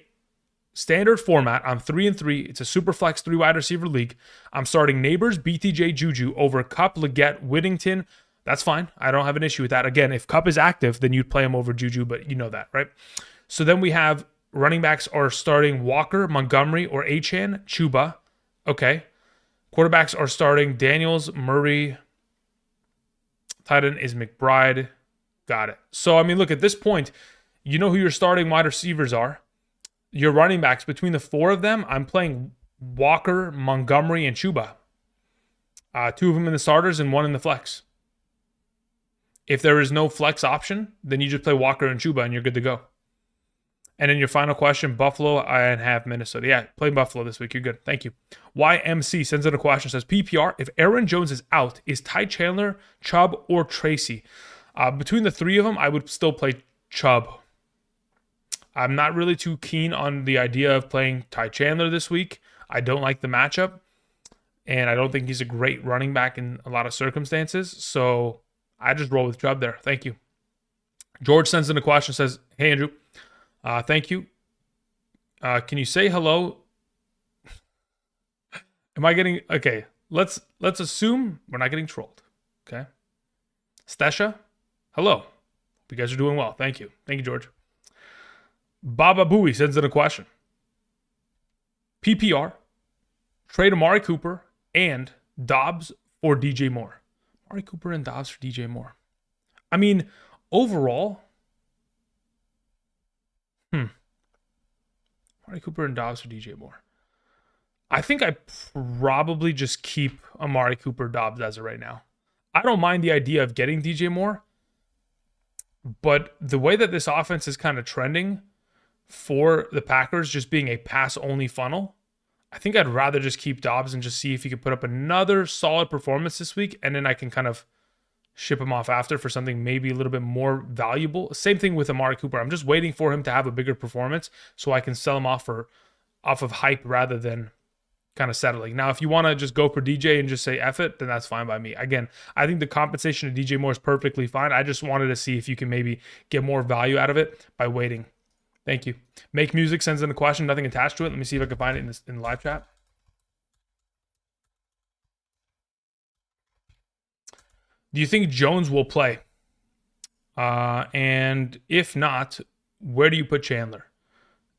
Speaker 1: standard format, I'm 3-3. It's a super flex 3 wide receiver league. I'm starting Neighbors, BTJ, Juju over Cup, Leggett, Whittington. That's fine. I don't have an issue with that. Again, if Cup is active, then you'd play him over Juju, but you know that, right? So then we have running backs are starting Walker, Montgomery, or Achane, Chuba. Okay. Quarterbacks are starting Daniels, Murray. Tight end is McBride. Got it. So, I mean, look, at this point, you know who your starting wide receivers are. Your running backs, between the 4 of them, I'm playing Walker, Montgomery, and Chuba. 2 of them in the starters and 1 in the flex. If there is no flex option, then you just play Walker and Chuba and you're good to go. And then your final question, Buffalo and have Minnesota. Yeah, play Buffalo this week. You're good. Thank you. YMC sends in a question, says, PPR, if Aaron Jones is out, is Ty Chandler, Chubb, or Tracy? Between the 3 of them, I would still play Chubb. I'm not really too keen on the idea of playing Ty Chandler this week. I don't like the matchup, and I don't think he's a great running back in a lot of circumstances. So I just roll with Chubb there. Thank you. George sends in a question, says, hey, Andrew. Thank you. Can you say hello? Am I getting... Okay, let's assume we're not getting trolled. Okay. Stesha, hello. Hope you guys are doing well. Thank you. Thank you, George. Baba Booey sends in a question. PPR, trade Amari Cooper and Dobbs for DJ Moore. Amari Cooper and Dobbs for DJ Moore. I mean, overall... Amari Cooper and Dobbs for DJ Moore. I think I probably just keep Amari Cooper, Dobbs as of right now. I don't mind the idea of getting DJ Moore, but the way that this offense is kind of trending for the Packers just being a pass-only funnel, I think I'd rather just keep Dobbs and just see if he could put up another solid performance this week, and then I can kind of ship him off after for something maybe a little bit more valuable. Same thing with Amari Cooper. I'm just waiting for him to have a bigger performance so I can sell him off of hype rather than kind of settling. Now, if you want to just go for DJ and just say F it, then that's fine by me. Again, I think the compensation of DJ Moore is perfectly fine. I just wanted to see if you can maybe get more value out of it by waiting. Thank you. Make Music sends in a question, nothing attached to it. Let me see if I can find it in the live chat. Do you think Jones will play? And if not, where do you put Chandler?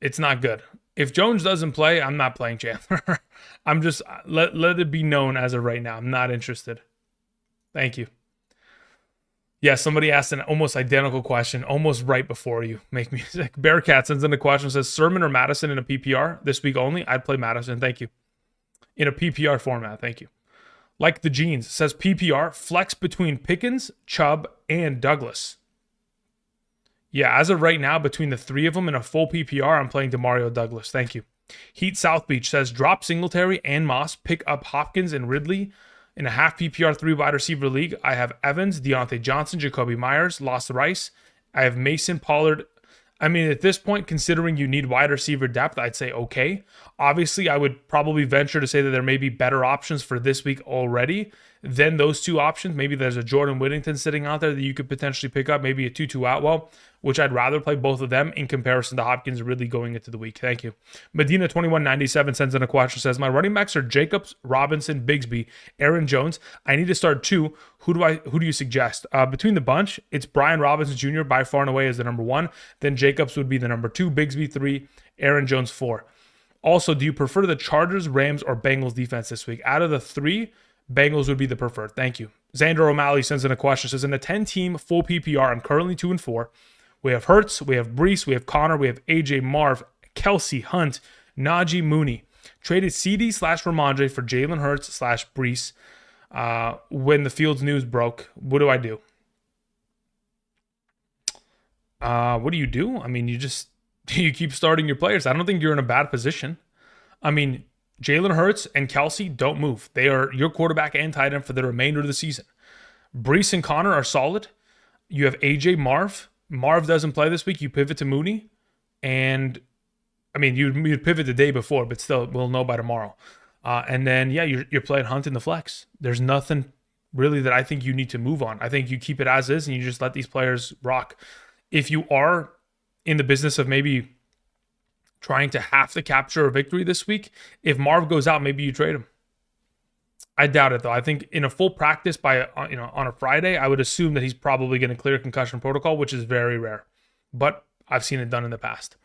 Speaker 1: It's not good. If Jones doesn't play, I'm not playing Chandler. I'm just, let it be known as of right now. I'm not interested. Thank you. Yeah, somebody asked an almost identical question almost right before you. Make Music. Bearcat sends in a question, says, Sermon or Madison in a PPR this week only? I'd play Madison. Thank you. In a PPR format. Thank you. Like the Jeans, says PPR, flex between Pickens, Chubb, and Douglas. Yeah, as of right now, between the 3 of them in a full PPR, I'm playing DeMario Douglas. Thank you. Heat South Beach says, drop Singletary and Moss, pick up Hopkins and Ridley. In a half PPR 3 wide receiver league, I have Evans, Deontay Johnson, Jacoby Myers, Lost Rice. I have Mason, Pollard. I mean, at this point, considering you need wide receiver depth, I'd say okay. Obviously, I would probably venture to say that there may be better options for this week already than those 2 options. Maybe there's a Jordan Whittington sitting out there that you could potentially pick up, maybe a Tutu Atwell, which I'd rather play both of them in comparison to Hopkins really going into the week. Thank you. Medina2197 sends in a question, says, my running backs are Jacobs, Robinson, Bigsby, Aaron Jones. I need to start 2. Who do you suggest? Between the bunch, it's Brian Robinson Jr. by far and away as the number 1. Then Jacobs would be the number 2, Bigsby 3, Aaron Jones 4. Also, do you prefer the Chargers, Rams, or Bengals defense this week? Out of the 3, Bengals would be the preferred. Thank you. Xander O'Malley sends in a question, says, in a 10-team full PPR, I'm currently 2-4. We have Hurts, we have Brees, we have Connor, we have AJ, Marv, Kelsey, Hunt, Najee, Mooney. Traded CD/Ramondre for Jalen Hurts/Brees when the Fields news broke. What do I do? What do you do? I mean, you keep starting your players. I don't think you're in a bad position. I mean, Jalen Hurts and Kelsey don't move. They are your quarterback and tight end for the remainder of the season. Brees and Connor are solid. You have AJ, Marv. Marv doesn't play this week. You pivot to Mooney. And, I mean, you'd pivot the day before, but still, we'll know by tomorrow. And then, yeah, you're playing Hunt in the flex. There's nothing really that I think you need to move on. I think you keep it as is and you just let these players rock. If you are in the business of maybe trying to have to capture a victory this week, if Marv goes out, maybe you trade him. I doubt it though. I think in a full practice by on a Friday, I would assume that he's probably going to clear concussion protocol, which is very rare. But I've seen it done in the past.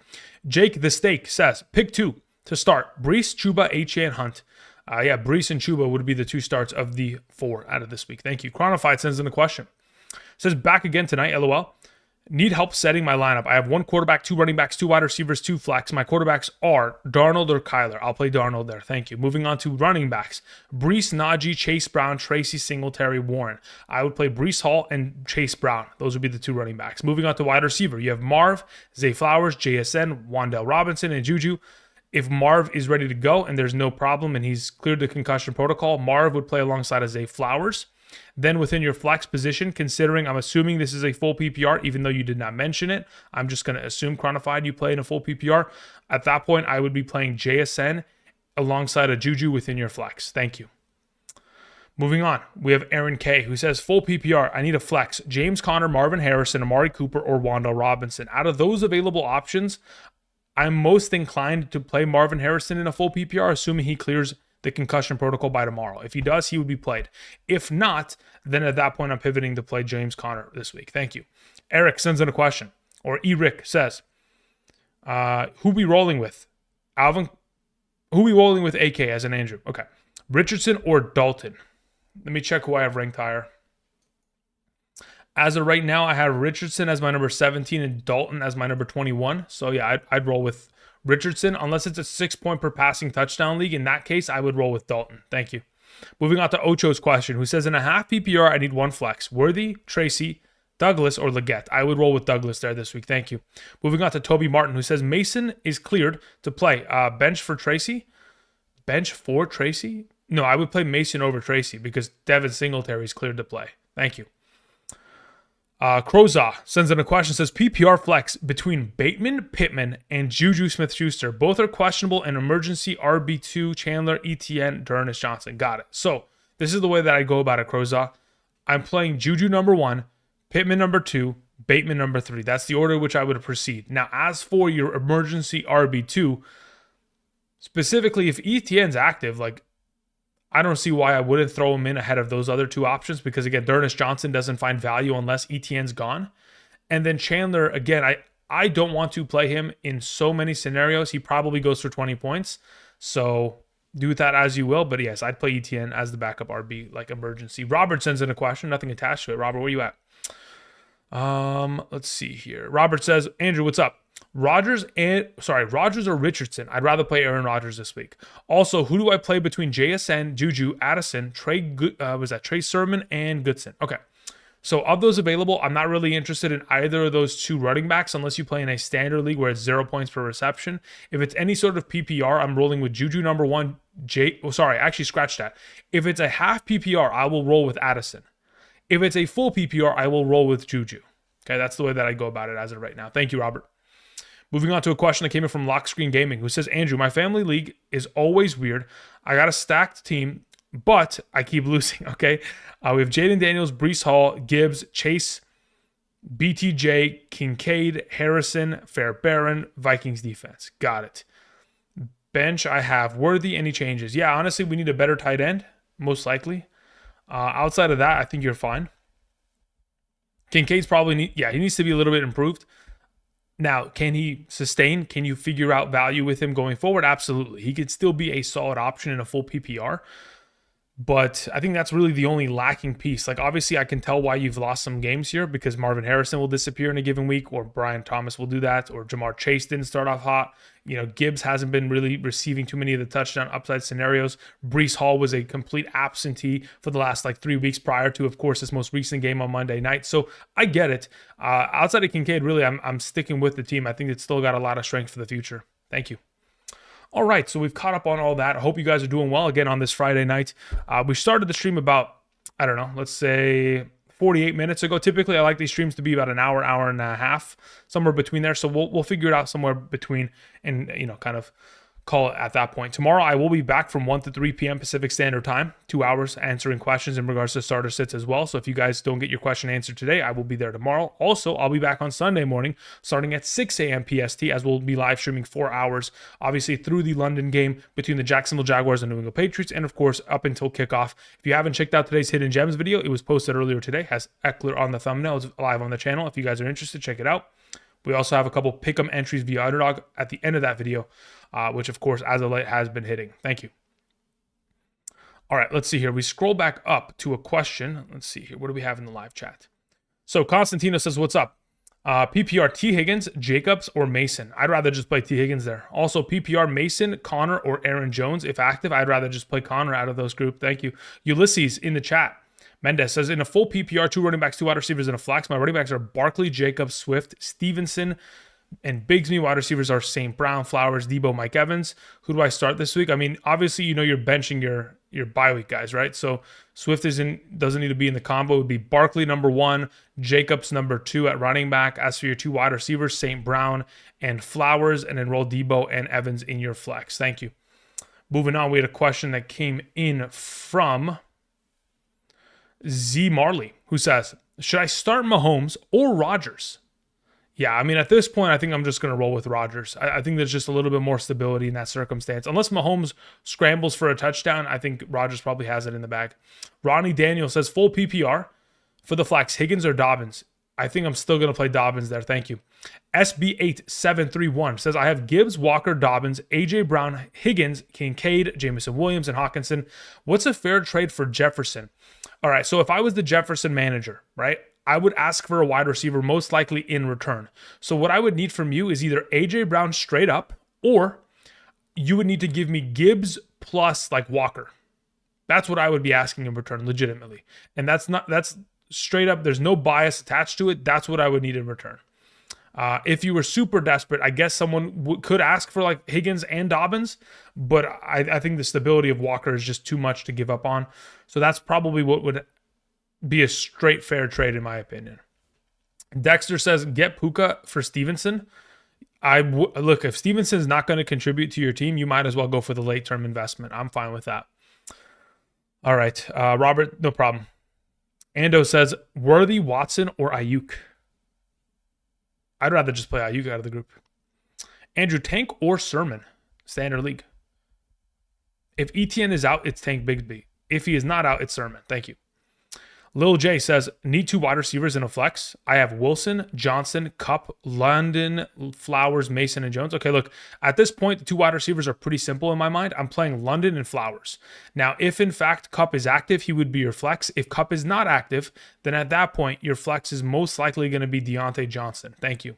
Speaker 1: Jake the Steak says, pick 2 to start. Brees, Chuba, H.A. and Hunt. Brees and Chuba would be the 2 starts of the 4 out of this week. Thank you. Chronofied sends in a question. Says, back again tonight, LOL. Need help setting my lineup. I have 1 quarterback, 2 running backs, 2 wide receivers, 2 flex. My quarterbacks are Darnold or Kyler. I'll play Darnold there. Thank you. Moving on to running backs. Brees, Najee, Chase Brown, Tracy, Singletary, Warren. I would play Brees Hall and Chase Brown. Those would be the 2 running backs. Moving on to wide receiver. You have Marv, Zay Flowers, JSN, Wan'Dale Robinson, and Juju. If Marv is ready to go and there's no problem and he's cleared the concussion protocol, Marv would play alongside Zay Flowers. Then within your flex position, considering I'm assuming this is a full PPR, even though you did not mention it, I'm just going to assume Chronofied you play in a full PPR. At that point, I would be playing JSN alongside a Juju within your flex. Thank you. Moving on, we have Aaron K, who says, full PPR, I need a flex. James Conner, Marvin Harrison, Amari Cooper, or Wan'Dale Robinson. Out of those available options, I'm most inclined to play Marvin Harrison in a full PPR, assuming he clears the concussion protocol by tomorrow. If he does, he would be played. If not, then at that point, I'm pivoting to play James Conner this week. Thank you. Eric sends in a question, or Eric says, who we rolling with? Alvin, who we rolling with AK as an Andrew? Okay. Richardson or Dalton? Let me check who I have ranked higher. As of right now, I have Richardson as my number 17 and Dalton as my number 21. So yeah, I'd roll with Richardson, unless it's a 6-point per passing touchdown league. In that case, I would roll with Dalton. Thank you. Moving on to Ocho's question, who says, in a half PPR, I need 1 flex. Worthy, Tracy, Douglas, or Leggett. I would roll with Douglas there this week. Thank you. Moving on to Toby Martin, who says, Mason is cleared to play. Bench for Tracy? Bench for Tracy? No, I would play Mason over Tracy because Devin Singletary is cleared to play. Thank you. Croza sends in a question, says PPR flex between Bateman, Pittman, and Juju Smith-Schuster. Both are questionable and emergency RB2, Chandler, ETN, D'Ernest Johnson. Got it. So this is the way that I go about it, Croza. I'm playing Juju number 1, Pittman number 2, Bateman number 3. That's the order in which I would proceed. Now, as for your emergency RB2, specifically if ETN's active, I don't see why I wouldn't throw him in ahead of those other 2 options because, again, D'Ernest Johnson doesn't find value unless ETN's gone. And then Chandler, again, I don't want to play him in so many scenarios. He probably goes for 20 points. So do that as you will. But, yes, I'd play ETN as the backup RB, emergency. Robert sends in a question. Nothing attached to it. Robert, where are you at? Let's see here. Robert says, Andrew, what's up? Rodgers or Richardson. I'd rather play Aaron Rodgers this week. Also, who do I play between JSN, Juju, Addison, Trey Sermon, and Goodson? Okay. So of those available, I'm not really interested in either of those 2 running backs unless you play in a standard league where it's 0 points per reception. If it's any sort of PPR, I'm rolling with Juju number 1. Actually scratch that. If it's a half PPR, I will roll with Addison. If it's a full PPR, I will roll with Juju. Okay, that's the way that I go about it as of right now. Thank you, Robert. Moving on to a question that came in from Lock Screen Gaming, who says, Andrew, my family league is always weird. I got a stacked team, but I keep losing, okay? We have Jaden Daniels, Brees Hall, Gibbs, Chase, BTJ, Kincaid, Harrison, Fairbairn, Vikings defense. Got it. Bench, I have Worthy. Any changes? Yeah, honestly, we need a better tight end, most likely. Outside of that, I think you're fine. Kincaid's probably, he needs to be a little bit improved. Now, can he sustain? Can you figure out value with him going forward? Absolutely. He could still be a solid option in a full PPR. But I think that's really the only lacking piece. Obviously, I can tell why you've lost some games here because Marvin Harrison will disappear in a given week, or Brian Thomas will do that, or Jamar Chase didn't start off hot. Gibbs hasn't been really receiving too many of the touchdown upside scenarios. Brees Hall was a complete absentee for the last 3 weeks prior to, of course, his most recent game on Monday night. So I get it. Outside of Kincaid, really, I'm sticking with the team. I think it's still got a lot of strength for the future. Thank you. All right, so we've caught up on all that. I hope you guys are doing well again on this Friday night. We started the stream about, let's say 48 minutes ago. Typically, I like these streams to be about an hour, hour and a half, somewhere between there. So we'll figure it out somewhere between and, kind of call it at that point. Tomorrow, I will be back from 1 to 3 p.m. Pacific Standard Time, 2 hours answering questions in regards to starter sits as well. So if you guys don't get your question answered today, I will be there tomorrow. Also, I'll be back on Sunday morning starting at 6 a.m. PST, as we'll be live streaming 4 hours, obviously through the London game between the Jacksonville Jaguars and New England Patriots, and of course, up until kickoff. If you haven't checked out today's Hidden Gems video, it was posted earlier today, has Eckler on the thumbnail. It's live on the channel. If you guys are interested, check it out. We also have a couple pick'em entries via Underdog at the end of that video, which of course, as of late, has been hitting. Thank you. All right, let's see here. We scroll back up to a question. Let's see here. What do we have in the live chat? So Constantino says, what's up? PPR T. Higgins, Jacobs, or Mason? I'd rather just play T. Higgins there. Also, PPR Mason, Connor, or Aaron Jones. If active, I'd rather just play Connor out of those group. Thank you. Ulysses in the chat. Mendez says, in a full PPR, 2 running backs, 2 wide receivers, and a flex, my running backs are Barkley, Jacobs, Swift, Stevenson, and Bigsby. Wide receivers are St. Brown, Flowers, Debo, Mike Evans. Who do I start this week? I mean, obviously, you know you're benching your bye week guys, right? So Swift doesn't need to be in the combo. It would be Barkley number 1, Jacobs number 2 at running back. As for your 2 wide receivers, St. Brown and Flowers, and then roll Debo and Evans in your flex. Thank you. Moving on, we had a question that came in from Z Marley, who says, should I start Mahomes or Rodgers? Yeah, I mean, at this point, I think I'm just going to roll with Rodgers. I think there's just a little bit more stability in that circumstance. Unless Mahomes scrambles for a touchdown, I think Rodgers probably has it in the bag. Ronnie Daniel says, full PPR for the flex, Higgins or Dobbins? I think I'm still going to play Dobbins there. Thank you. SB8731 says, I have Gibbs, Walker, Dobbins, AJ Brown, Higgins, Kincaid, Jameson Williams, and Hawkinson. What's a fair trade for Jefferson? All right, so if I was the Jefferson manager, right, I would ask for a wide receiver, most likely in return. So what I would need from you is either AJ Brown straight up, or you would need to give me Gibbs plus like Walker. That's what I would be asking in return, legitimately. And that's straight up. There's no bias attached to it. That's what I would need in return. If you were super desperate, I guess someone could ask for like Higgins and Dobbins, but I think the stability of Walker is just too much to give up on. So that's probably what would be a straight fair trade in my opinion. Dexter says, get Puka for Stevenson. Look, if Stevenson's not going to contribute to your team, you might as well go for the late term investment. I'm fine with that. All right, Robert, no problem. Ando says, Worthy, Watson, or Ayuk? I'd rather just play Ayuk out of the group. Andrew, Tank or Sermon? Standard league. If ETN is out, it's Tank Bigsby. If he is not out, it's Sermon. Thank you. Lil J says, need 2 wide receivers in a flex. I have Wilson, Johnson, Kupp, London, Flowers, Mason, and Jones. Okay, look, at this point, the 2 wide receivers are pretty simple in my mind. I'm playing London and Flowers. Now, if in fact Kupp is active, he would be your flex. If Kupp is not active, then at that point, your flex is most likely going to be Deontay Johnson. Thank you.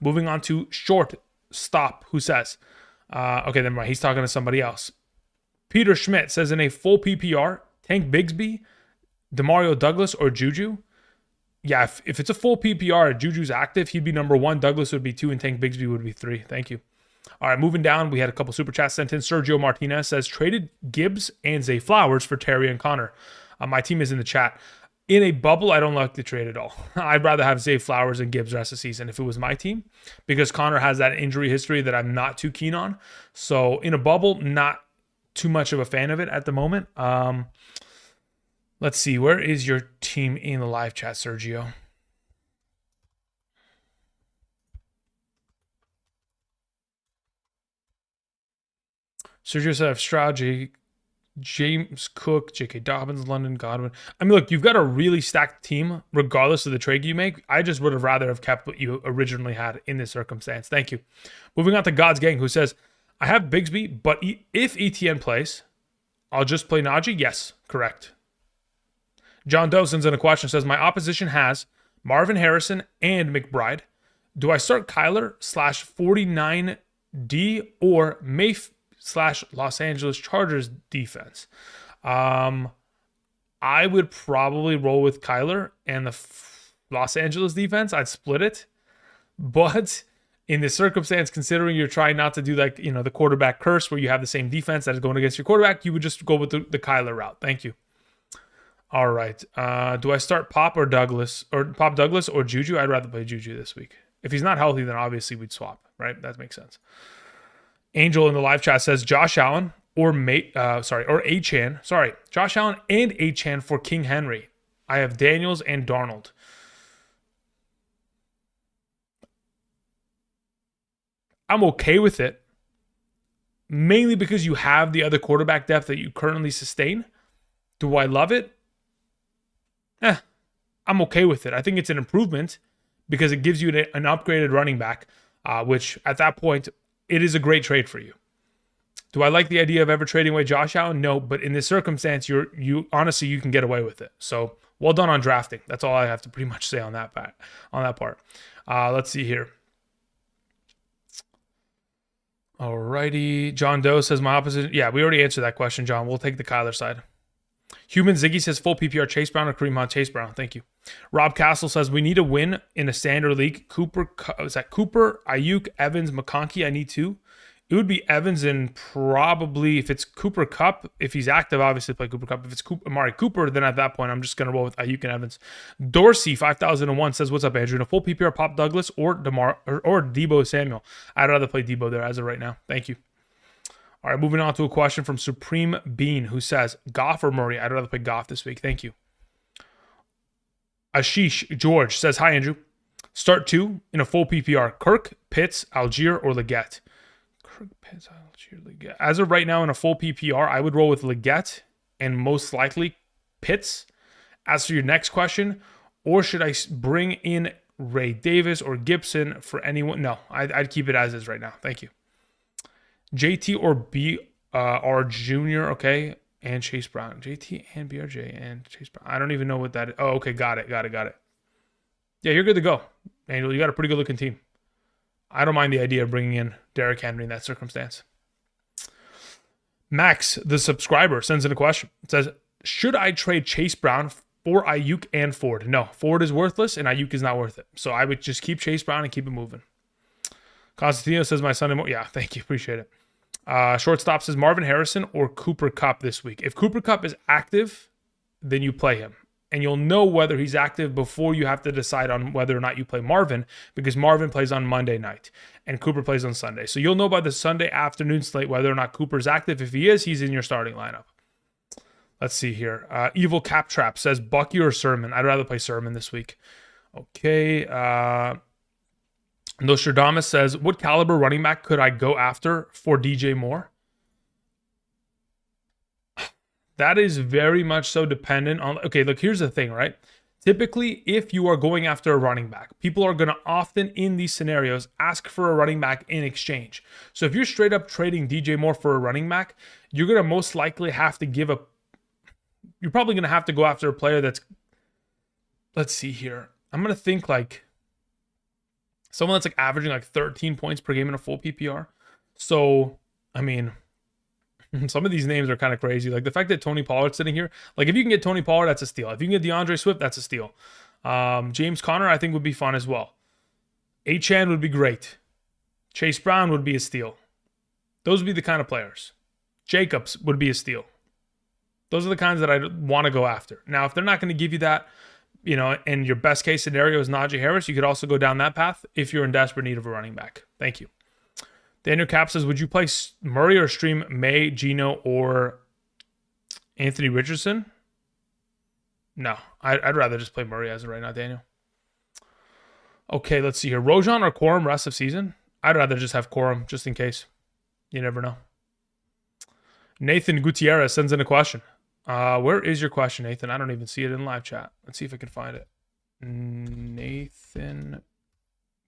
Speaker 1: Moving on to Short Stop, who says, okay, then right, he's talking to somebody else. Peter Schmidt says, in a full PPR, Tank Bigsby, Demario Douglas, or Juju? Yeah, if it's a full PPR, Juju's active, he'd be number 1, Douglas would be 2, and Tank Bigsby would be 3. Thank you. All right, moving down, we had a couple super chats sent in. Sergio Martinez says, traded Gibbs and Zay Flowers for Terry and Connor. My team is in the chat. In a bubble, I don't like the trade at all. I'd rather have Zay Flowers and Gibbs rest of the season if it was my team, because Connor has that injury history that I'm not too keen on. So in a bubble, not too much of a fan of it at the moment. Let's see. Where is your team in the live chat, Sergio? Sergio said, I have Stroud, James Cook, J.K. Dobbins, London, Godwin. I mean, look, you've got a really stacked team regardless of the trade you make. I just would have rather have kept what you originally had in this circumstance. Thank you. Moving on to God's Gang, who says, I have Bigsby, but if ETN plays, I'll just play Najee? Yes, correct. John Doe sends in a question, says, my opposition has Marvin Harrison and McBride. Do I start Kyler /49D or Mayf /Los Angeles Chargers defense? I would probably roll with Kyler and the Los Angeles defense. I'd split it. But in this circumstance, considering you're trying not to do like, the quarterback curse where you have the same defense that is going against your quarterback, you would just go with the Kyler route. Thank you. All right. Do I start Pop Douglas or Juju? I'd rather play Juju this week. If he's not healthy, then obviously we'd swap, right? That makes sense. Angel in the live chat says Josh Allen or Achan. Sorry, Josh Allen and Achan for King Henry. I have Daniels and Darnold. I'm okay with it, mainly because you have the other quarterback depth that you currently sustain. Do I love it? I'm okay with it. I think it's an improvement because it gives you an upgraded running back, which at that point, it is a great trade for you. Do I like the idea of ever trading away Josh Allen? No, but in this circumstance, you honestly, you can get away with it. So well done on drafting. That's all I have to pretty much say on that part. Let's see here. Alrighty. John Doe says my opposite. Yeah, we already answered that question, John. We'll take the Kyler side. Human Ziggy says full PPR Chase Brown or Kareem Hunt Chase Brown. Thank you. Rob Castle says we need a win in a standard league. Cooper, Ayuk, Evans, McConkey? I need two. It would be Evans and probably, if it's Cooper Kupp, if he's active, obviously play Cooper Kupp. If it's Amari Cooper, then at that point, I'm just going to roll with Ayuk and Evans. Dorsey, 5001 says, what's up, Andrew? In a full PPR, Pop Douglas or Deebo Samuel. I'd rather play Deebo there as of right now. Thank you. All right, moving on to a question from Supreme Bean, who says, Goff or Murray? I'd rather play Goff this week. Thank you. Ashish George says, hi, Andrew. Start two in a full PPR. Kirk, Pitts, Algier, or Leggett? Kirk, Pitts, Algier, Leggett. As of right now, in a full PPR, I would roll with Leggett and most likely Pitts. As for your next question, or should I bring in Ray Davis or Gibson for anyone? No, I'd keep it as is right now. Thank you. JT or BR Jr., okay, and Chase Brown. JT and BRJ and Chase Brown. I don't even know what that is. Oh, okay, got it. Yeah, you're good to go, Angel. You got a pretty good looking team. I don't mind the idea of bringing in Derrick Henry in that circumstance. Max, the subscriber, sends in a question. It says, should I trade Chase Brown for Ayuk and Ford? No, Ford is worthless and Ayuk is not worth it. So I would just keep Chase Brown and keep it moving. Constantino says my son. Yeah, thank you. Appreciate it. Shortstop says Marvin Harrison or Cooper Kupp this week. If Cooper Kupp is active, then you play him. And you'll know whether he's active before you have to decide on whether or not you play Marvin, because Marvin plays on Monday night and Cooper plays on Sunday. So you'll know by the Sunday afternoon slate whether or not Cooper's active. If he is, he's in your starting lineup. Let's see here. Evil Cap Trap says Bucky or Sermon. I'd rather play Sermon this week. Okay. Nostradamus says, what caliber running back could I go after for DJ Moore? That is very much so dependent on... Okay, look, here's the thing, right? Typically, if you are going after a running back, people are going to often, in these scenarios, ask for a running back in exchange. So if you're straight up trading DJ Moore for a running back, you're going to most likely have to give a... You're probably going to have to go after a player that's... Let's see here. I'm going to think like... Someone that's like averaging like 13 points per game in a full PPR. So, I mean, some of these names are kind of crazy. Like the fact that Tony Pollard's sitting here. Like if you can get Tony Pollard, that's a steal. If you can get DeAndre Swift, that's a steal. James Conner, I think, would be fun as well. Achan would be great. Chase Brown would be a steal. Those would be the kind of players. Jacobs would be a steal. Those are the kinds that I want to go after. Now, if they're not going to give you that, you know, and your best case scenario is Najee Harris, you could also go down that path if you're in desperate need of a running back. Thank you. Daniel Cap says, would you play Murray or stream May, Geno, or Anthony Richardson? No, I'd rather just play Murray as of right now, Daniel. Okay, let's see here. Rojan or Corum rest of season? I'd rather just have Corum just in case. You never know. Nathan Gutierrez sends in a question. Where is your question, Nathan? I don't even see it in live chat. Let's see if I can find it. Nathan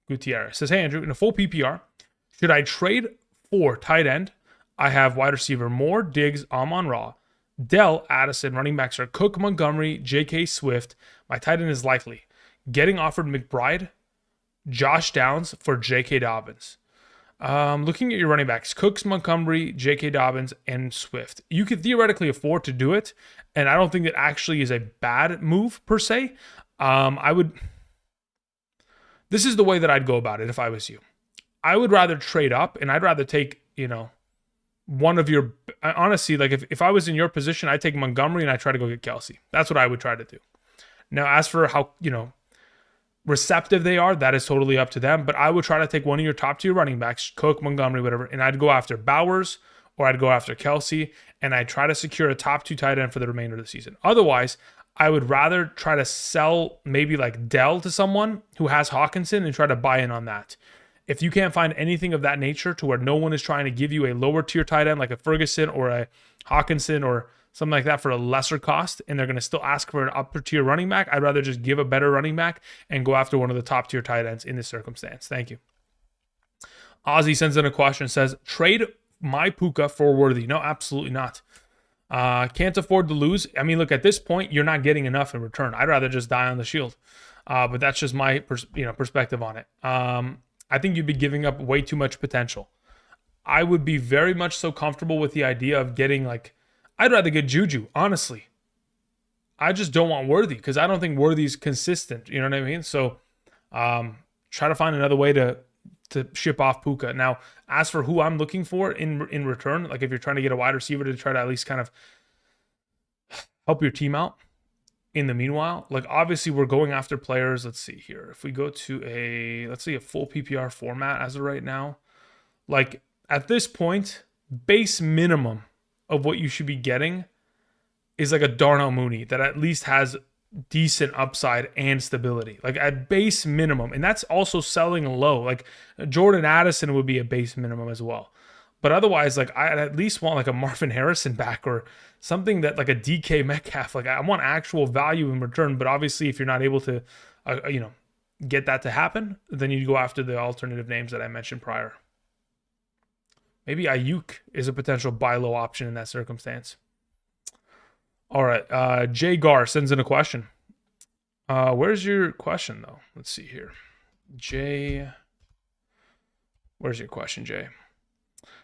Speaker 1: Gutierrez says, hey, Andrew, in a full PPR, should I trade for tight end? I have wide receiver Moore, Diggs, Amon-Ra, Dell, Addison, running backs are Cook, Montgomery, J.K. Swift. My tight end is likely. Getting offered McBride, Josh Downs for J.K. Dobbins. Looking at your running backs, Cooks, Montgomery, J.K. Dobbins, and Swift. You could theoretically afford to do it, and I don't think that actually is a bad move per se. This is the way that I'd go about it if I was you. I would rather trade up, and I'd rather take, you know, one of your... Honestly, like if I was in your position, I'd take Montgomery and I'd try to go get Kelsey. That's what I would try to do. Now, as for how, you know, receptive they are, that is totally up to them. But I would try to take one of your top tier running backs, Cook, Montgomery, whatever, and I'd go after Bowers or I'd go after Kelsey, and I'd try to secure a top 2 tight end for the remainder of the season. Otherwise, I would rather try to sell maybe like Dell to someone who has Hawkinson and try to buy in on that. If you can't find anything of that nature to where no one is trying to give you a lower tier tight end like a Ferguson or a Hawkinson or something like that for a lesser cost, and they're going to still ask for an upper tier running back, I'd rather just give a better running back and go after one of the top tier tight ends in this circumstance. Thank you. Ozzy sends in a question, says, trade my Puka for Worthy. No, absolutely not. Can't afford to lose. I mean, look, at this point, you're not getting enough in return. I'd rather just die on the shield. But that's just my perspective on it. I think you'd be giving up way too much potential. I would be very much so comfortable with the idea of getting like, I'd rather get Juju, honestly. I just don't want Worthy because I don't think Worthy's consistent. You know what I mean? So try to find another way to ship off Puka. Now, as for who I'm looking for in return, like if you're trying to get a wide receiver to try to at least kind of help your team out in the meanwhile, like obviously we're going after players. Let's see here. If we go to let's see a full PPR format as of right now, like at this point, base minimum of what you should be getting is like a Darnell Mooney that at least has decent upside and stability, like at base minimum. And that's also selling low. Like Jordan Addison would be a base minimum as well. But otherwise, like I'd at least want like a Marvin Harrison back or something that like a DK Metcalf. Like I want actual value in return. But obviously, if you're not able to, get that to happen, then you go after the alternative names that I mentioned prior. Maybe Ayuk is a potential buy low option in that circumstance. All right. Jay Gar sends in a question. Where's your question, though? Let's see here. Jay. Where's your question, Jay?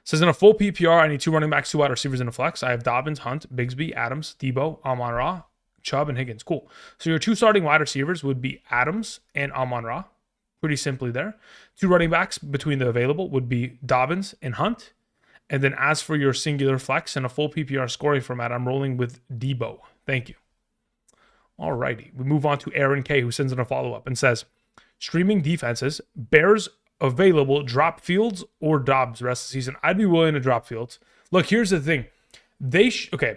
Speaker 1: Says in a full PPR, I need 2 running backs, 2 wide receivers, in a flex. I have Dobbins, Hunt, Bigsby, Adams, Debo, Amon-Ra, Chubb, and Higgins. Cool. So your 2 starting wide receivers would be Adams and Amon-Ra. Pretty simply there. 2 running backs between the available would be Dobbins and Hunt. And then as for your singular flex in a full PPR scoring format, I'm rolling with Debo. Thank you. All righty. We move on to Aaron K, who sends in a follow-up and says, streaming defenses, Bears available, drop Fields or Dobbs rest of the season. I'd be willing to drop Fields. Look, here's the thing. Okay.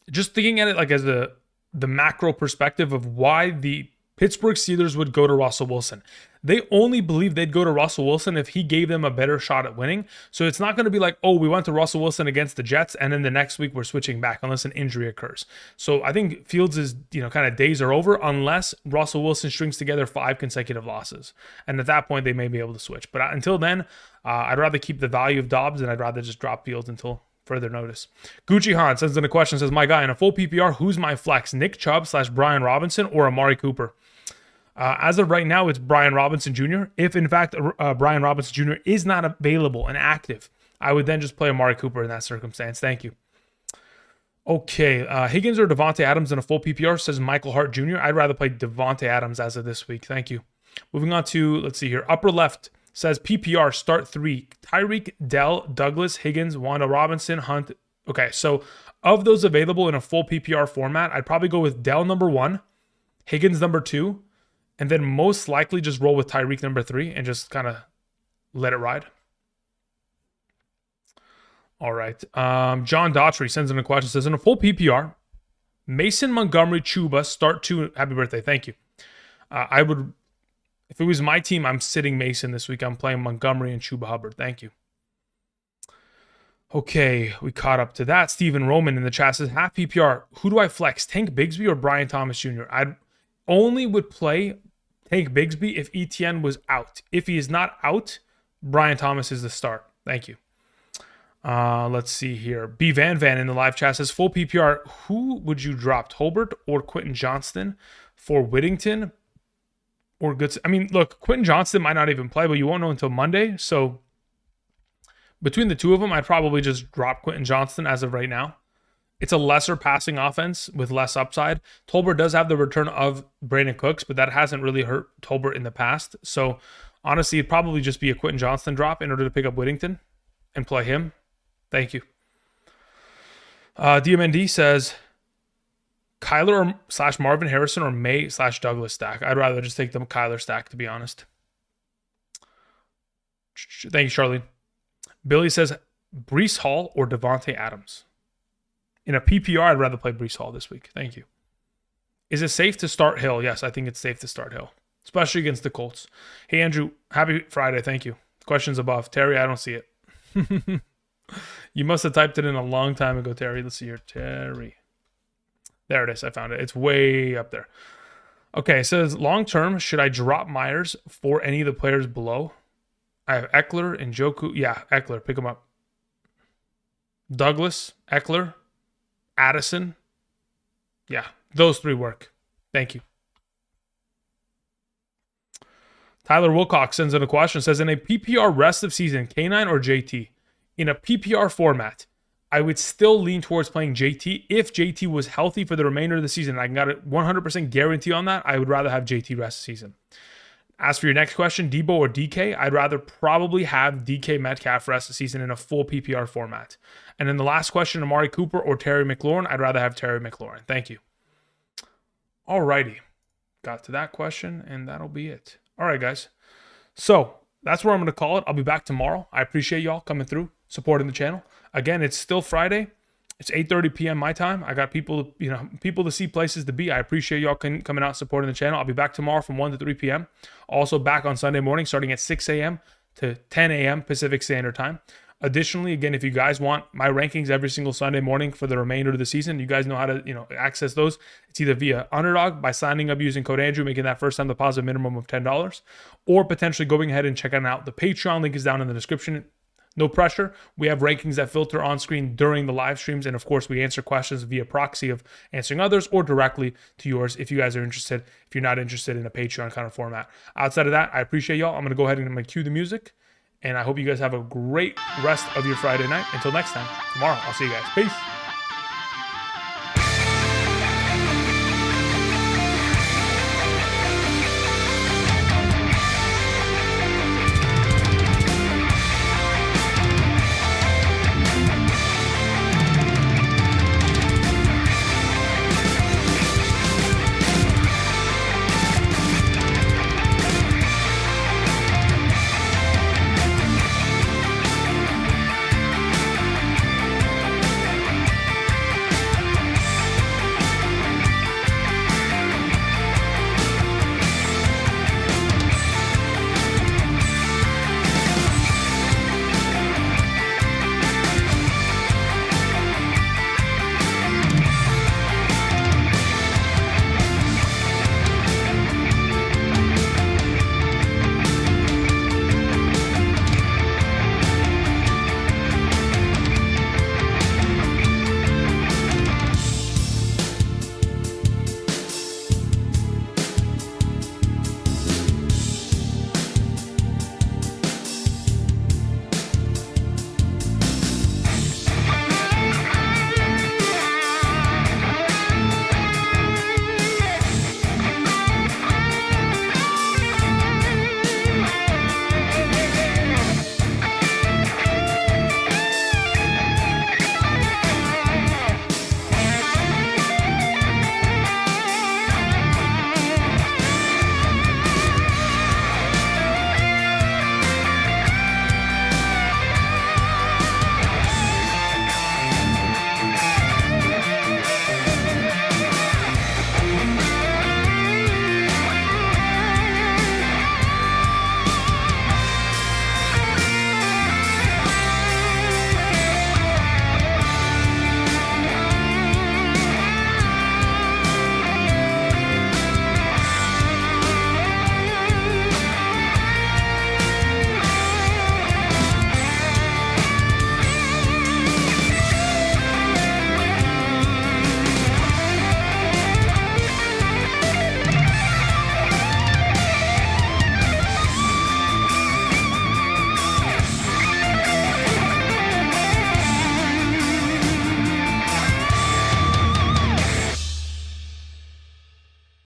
Speaker 1: Just thinking at it like as the macro perspective of why the Pittsburgh Steelers would go to Russell Wilson. They only believe they'd go to Russell Wilson if he gave them a better shot at winning. So it's not going to be like, oh, we went to Russell Wilson against the Jets, and then the next week we're switching back unless an injury occurs. So I think Fields' kind of days are over unless Russell Wilson strings together 5 consecutive losses. And at that point, they may be able to switch. But until then, I'd rather keep the value of Dobbs, and I'd rather just drop Fields until further notice. Gucci Han sends in a question, says, my guy, in a full PPR, who's my flex? Nick Chubb / Brian Robinson or Amari Cooper? As of right now, it's Brian Robinson Jr. If, in fact, Brian Robinson Jr. is not available and active, I would then just play Amari Cooper in that circumstance. Thank you. Okay, Higgins or Devontae Adams in a full PPR, says Michael Hart Jr. I'd rather play Devontae Adams as of this week. Thank you. Moving on to, let's see here, upper left says PPR, start 3. Tyreek, Dell, Douglas, Higgins, Wanda Robinson, Hunt. Okay, so of those available in a full PPR format, I'd probably go with Dell number 1, Higgins number 2, and then most likely just roll with Tyreek number 3 and just kind of let it ride. All right. John Daughtry sends in a question, says, in a full PPR, Mason, Montgomery, Chuba, start 2. Happy birthday. Thank you. I would, if it was my team, I'm sitting Mason this week. I'm playing Montgomery and Chuba Hubbard. Thank you. Okay, we caught up to that. Stephen Roman in the chat says, half PPR, who do I flex? Tank Bigsby or Brian Thomas Jr.? I only would play Tank Bigsby if ETN was out. If he is not out, Brian Thomas is the start. Thank you. Let's see here. B Van Van in the live chat says, full PPR, who would you drop? Tolbert or Quentin Johnston for Whittington or Goodson? I mean, look, Quentin Johnston might not even play, but you won't know until Monday. So between the two of them, I'd probably just drop Quentin Johnston as of right now. It's a lesser passing offense with less upside. Tolbert does have the return of Brandon Cooks, but that hasn't really hurt Tolbert in the past. So honestly, it'd probably just be a Quentin Johnston drop in order to pick up Whittington and play him. Thank you. DMND says, Kyler slash Marvin Harrison or May slash Douglas stack. I'd rather just take the Kyler stack, to be honest. Thank you, Charlene. Billy says Breece Hall or Devontae Adams. In a PPR, I'd rather play Breece Hall this week. Thank you. Is it safe to start Hill? Yes, I think it's safe to start Hill, especially against the Colts. Hey, Andrew, happy Friday. Thank you. Questions above. Terry, I don't see it. You must have typed it in a long time ago, Terry. Let's see here. Terry. There it is. I found it. It's way up there. Okay, it says long term, should I drop Myers for any of the players below? I have Eckler and Njoku. Yeah, Eckler. Pick him up. Douglas, Eckler, Addison. Yeah, those three work. Thank you. Tyler Wilcox sends in a question. Says, in a PPR rest of season, K9 or JT? In a PPR format, I would still lean towards playing JT. If JT was healthy for the remainder of the season, I got a 100% guarantee on that, I would rather have JT rest of season. As for your next question, Debo or DK, I'd rather probably have DK Metcalf rest of season in a full PPR format. And then the last question, Amari Cooper or Terry McLaurin, I'd rather have Terry McLaurin. Thank you. Alrighty. Got to that question, and that'll be it. All right, guys. So that's where I'm going to call it. I'll be back tomorrow. I appreciate y'all coming through, supporting the channel. Again, it's still Friday. It's 8:30 p.m. my time. I got people to see, places to be. I appreciate y'all coming out, supporting the channel. I'll be back tomorrow from 1 to 3 p.m. Also back on Sunday morning, starting at 6 a.m. to 10 a.m. Pacific Standard Time. Additionally, again, if you guys want my rankings every single Sunday morning for the remainder of the season, you guys know how to access those. It's either via Underdog by signing up using code Andrew, making that first time deposit minimum of $10, or potentially going ahead and checking out the Patreon. Link is down in the description. No pressure. We have rankings that filter on screen during the live streams. And of course, we answer questions via proxy of answering others or directly to yours if you guys are interested, if you're not interested in a Patreon kind of format. Outside of that, I appreciate y'all. I'm going to go ahead and I'm going to cue the music. And I hope you guys have a great rest of your Friday night. Until next time, tomorrow, I'll see you guys. Peace.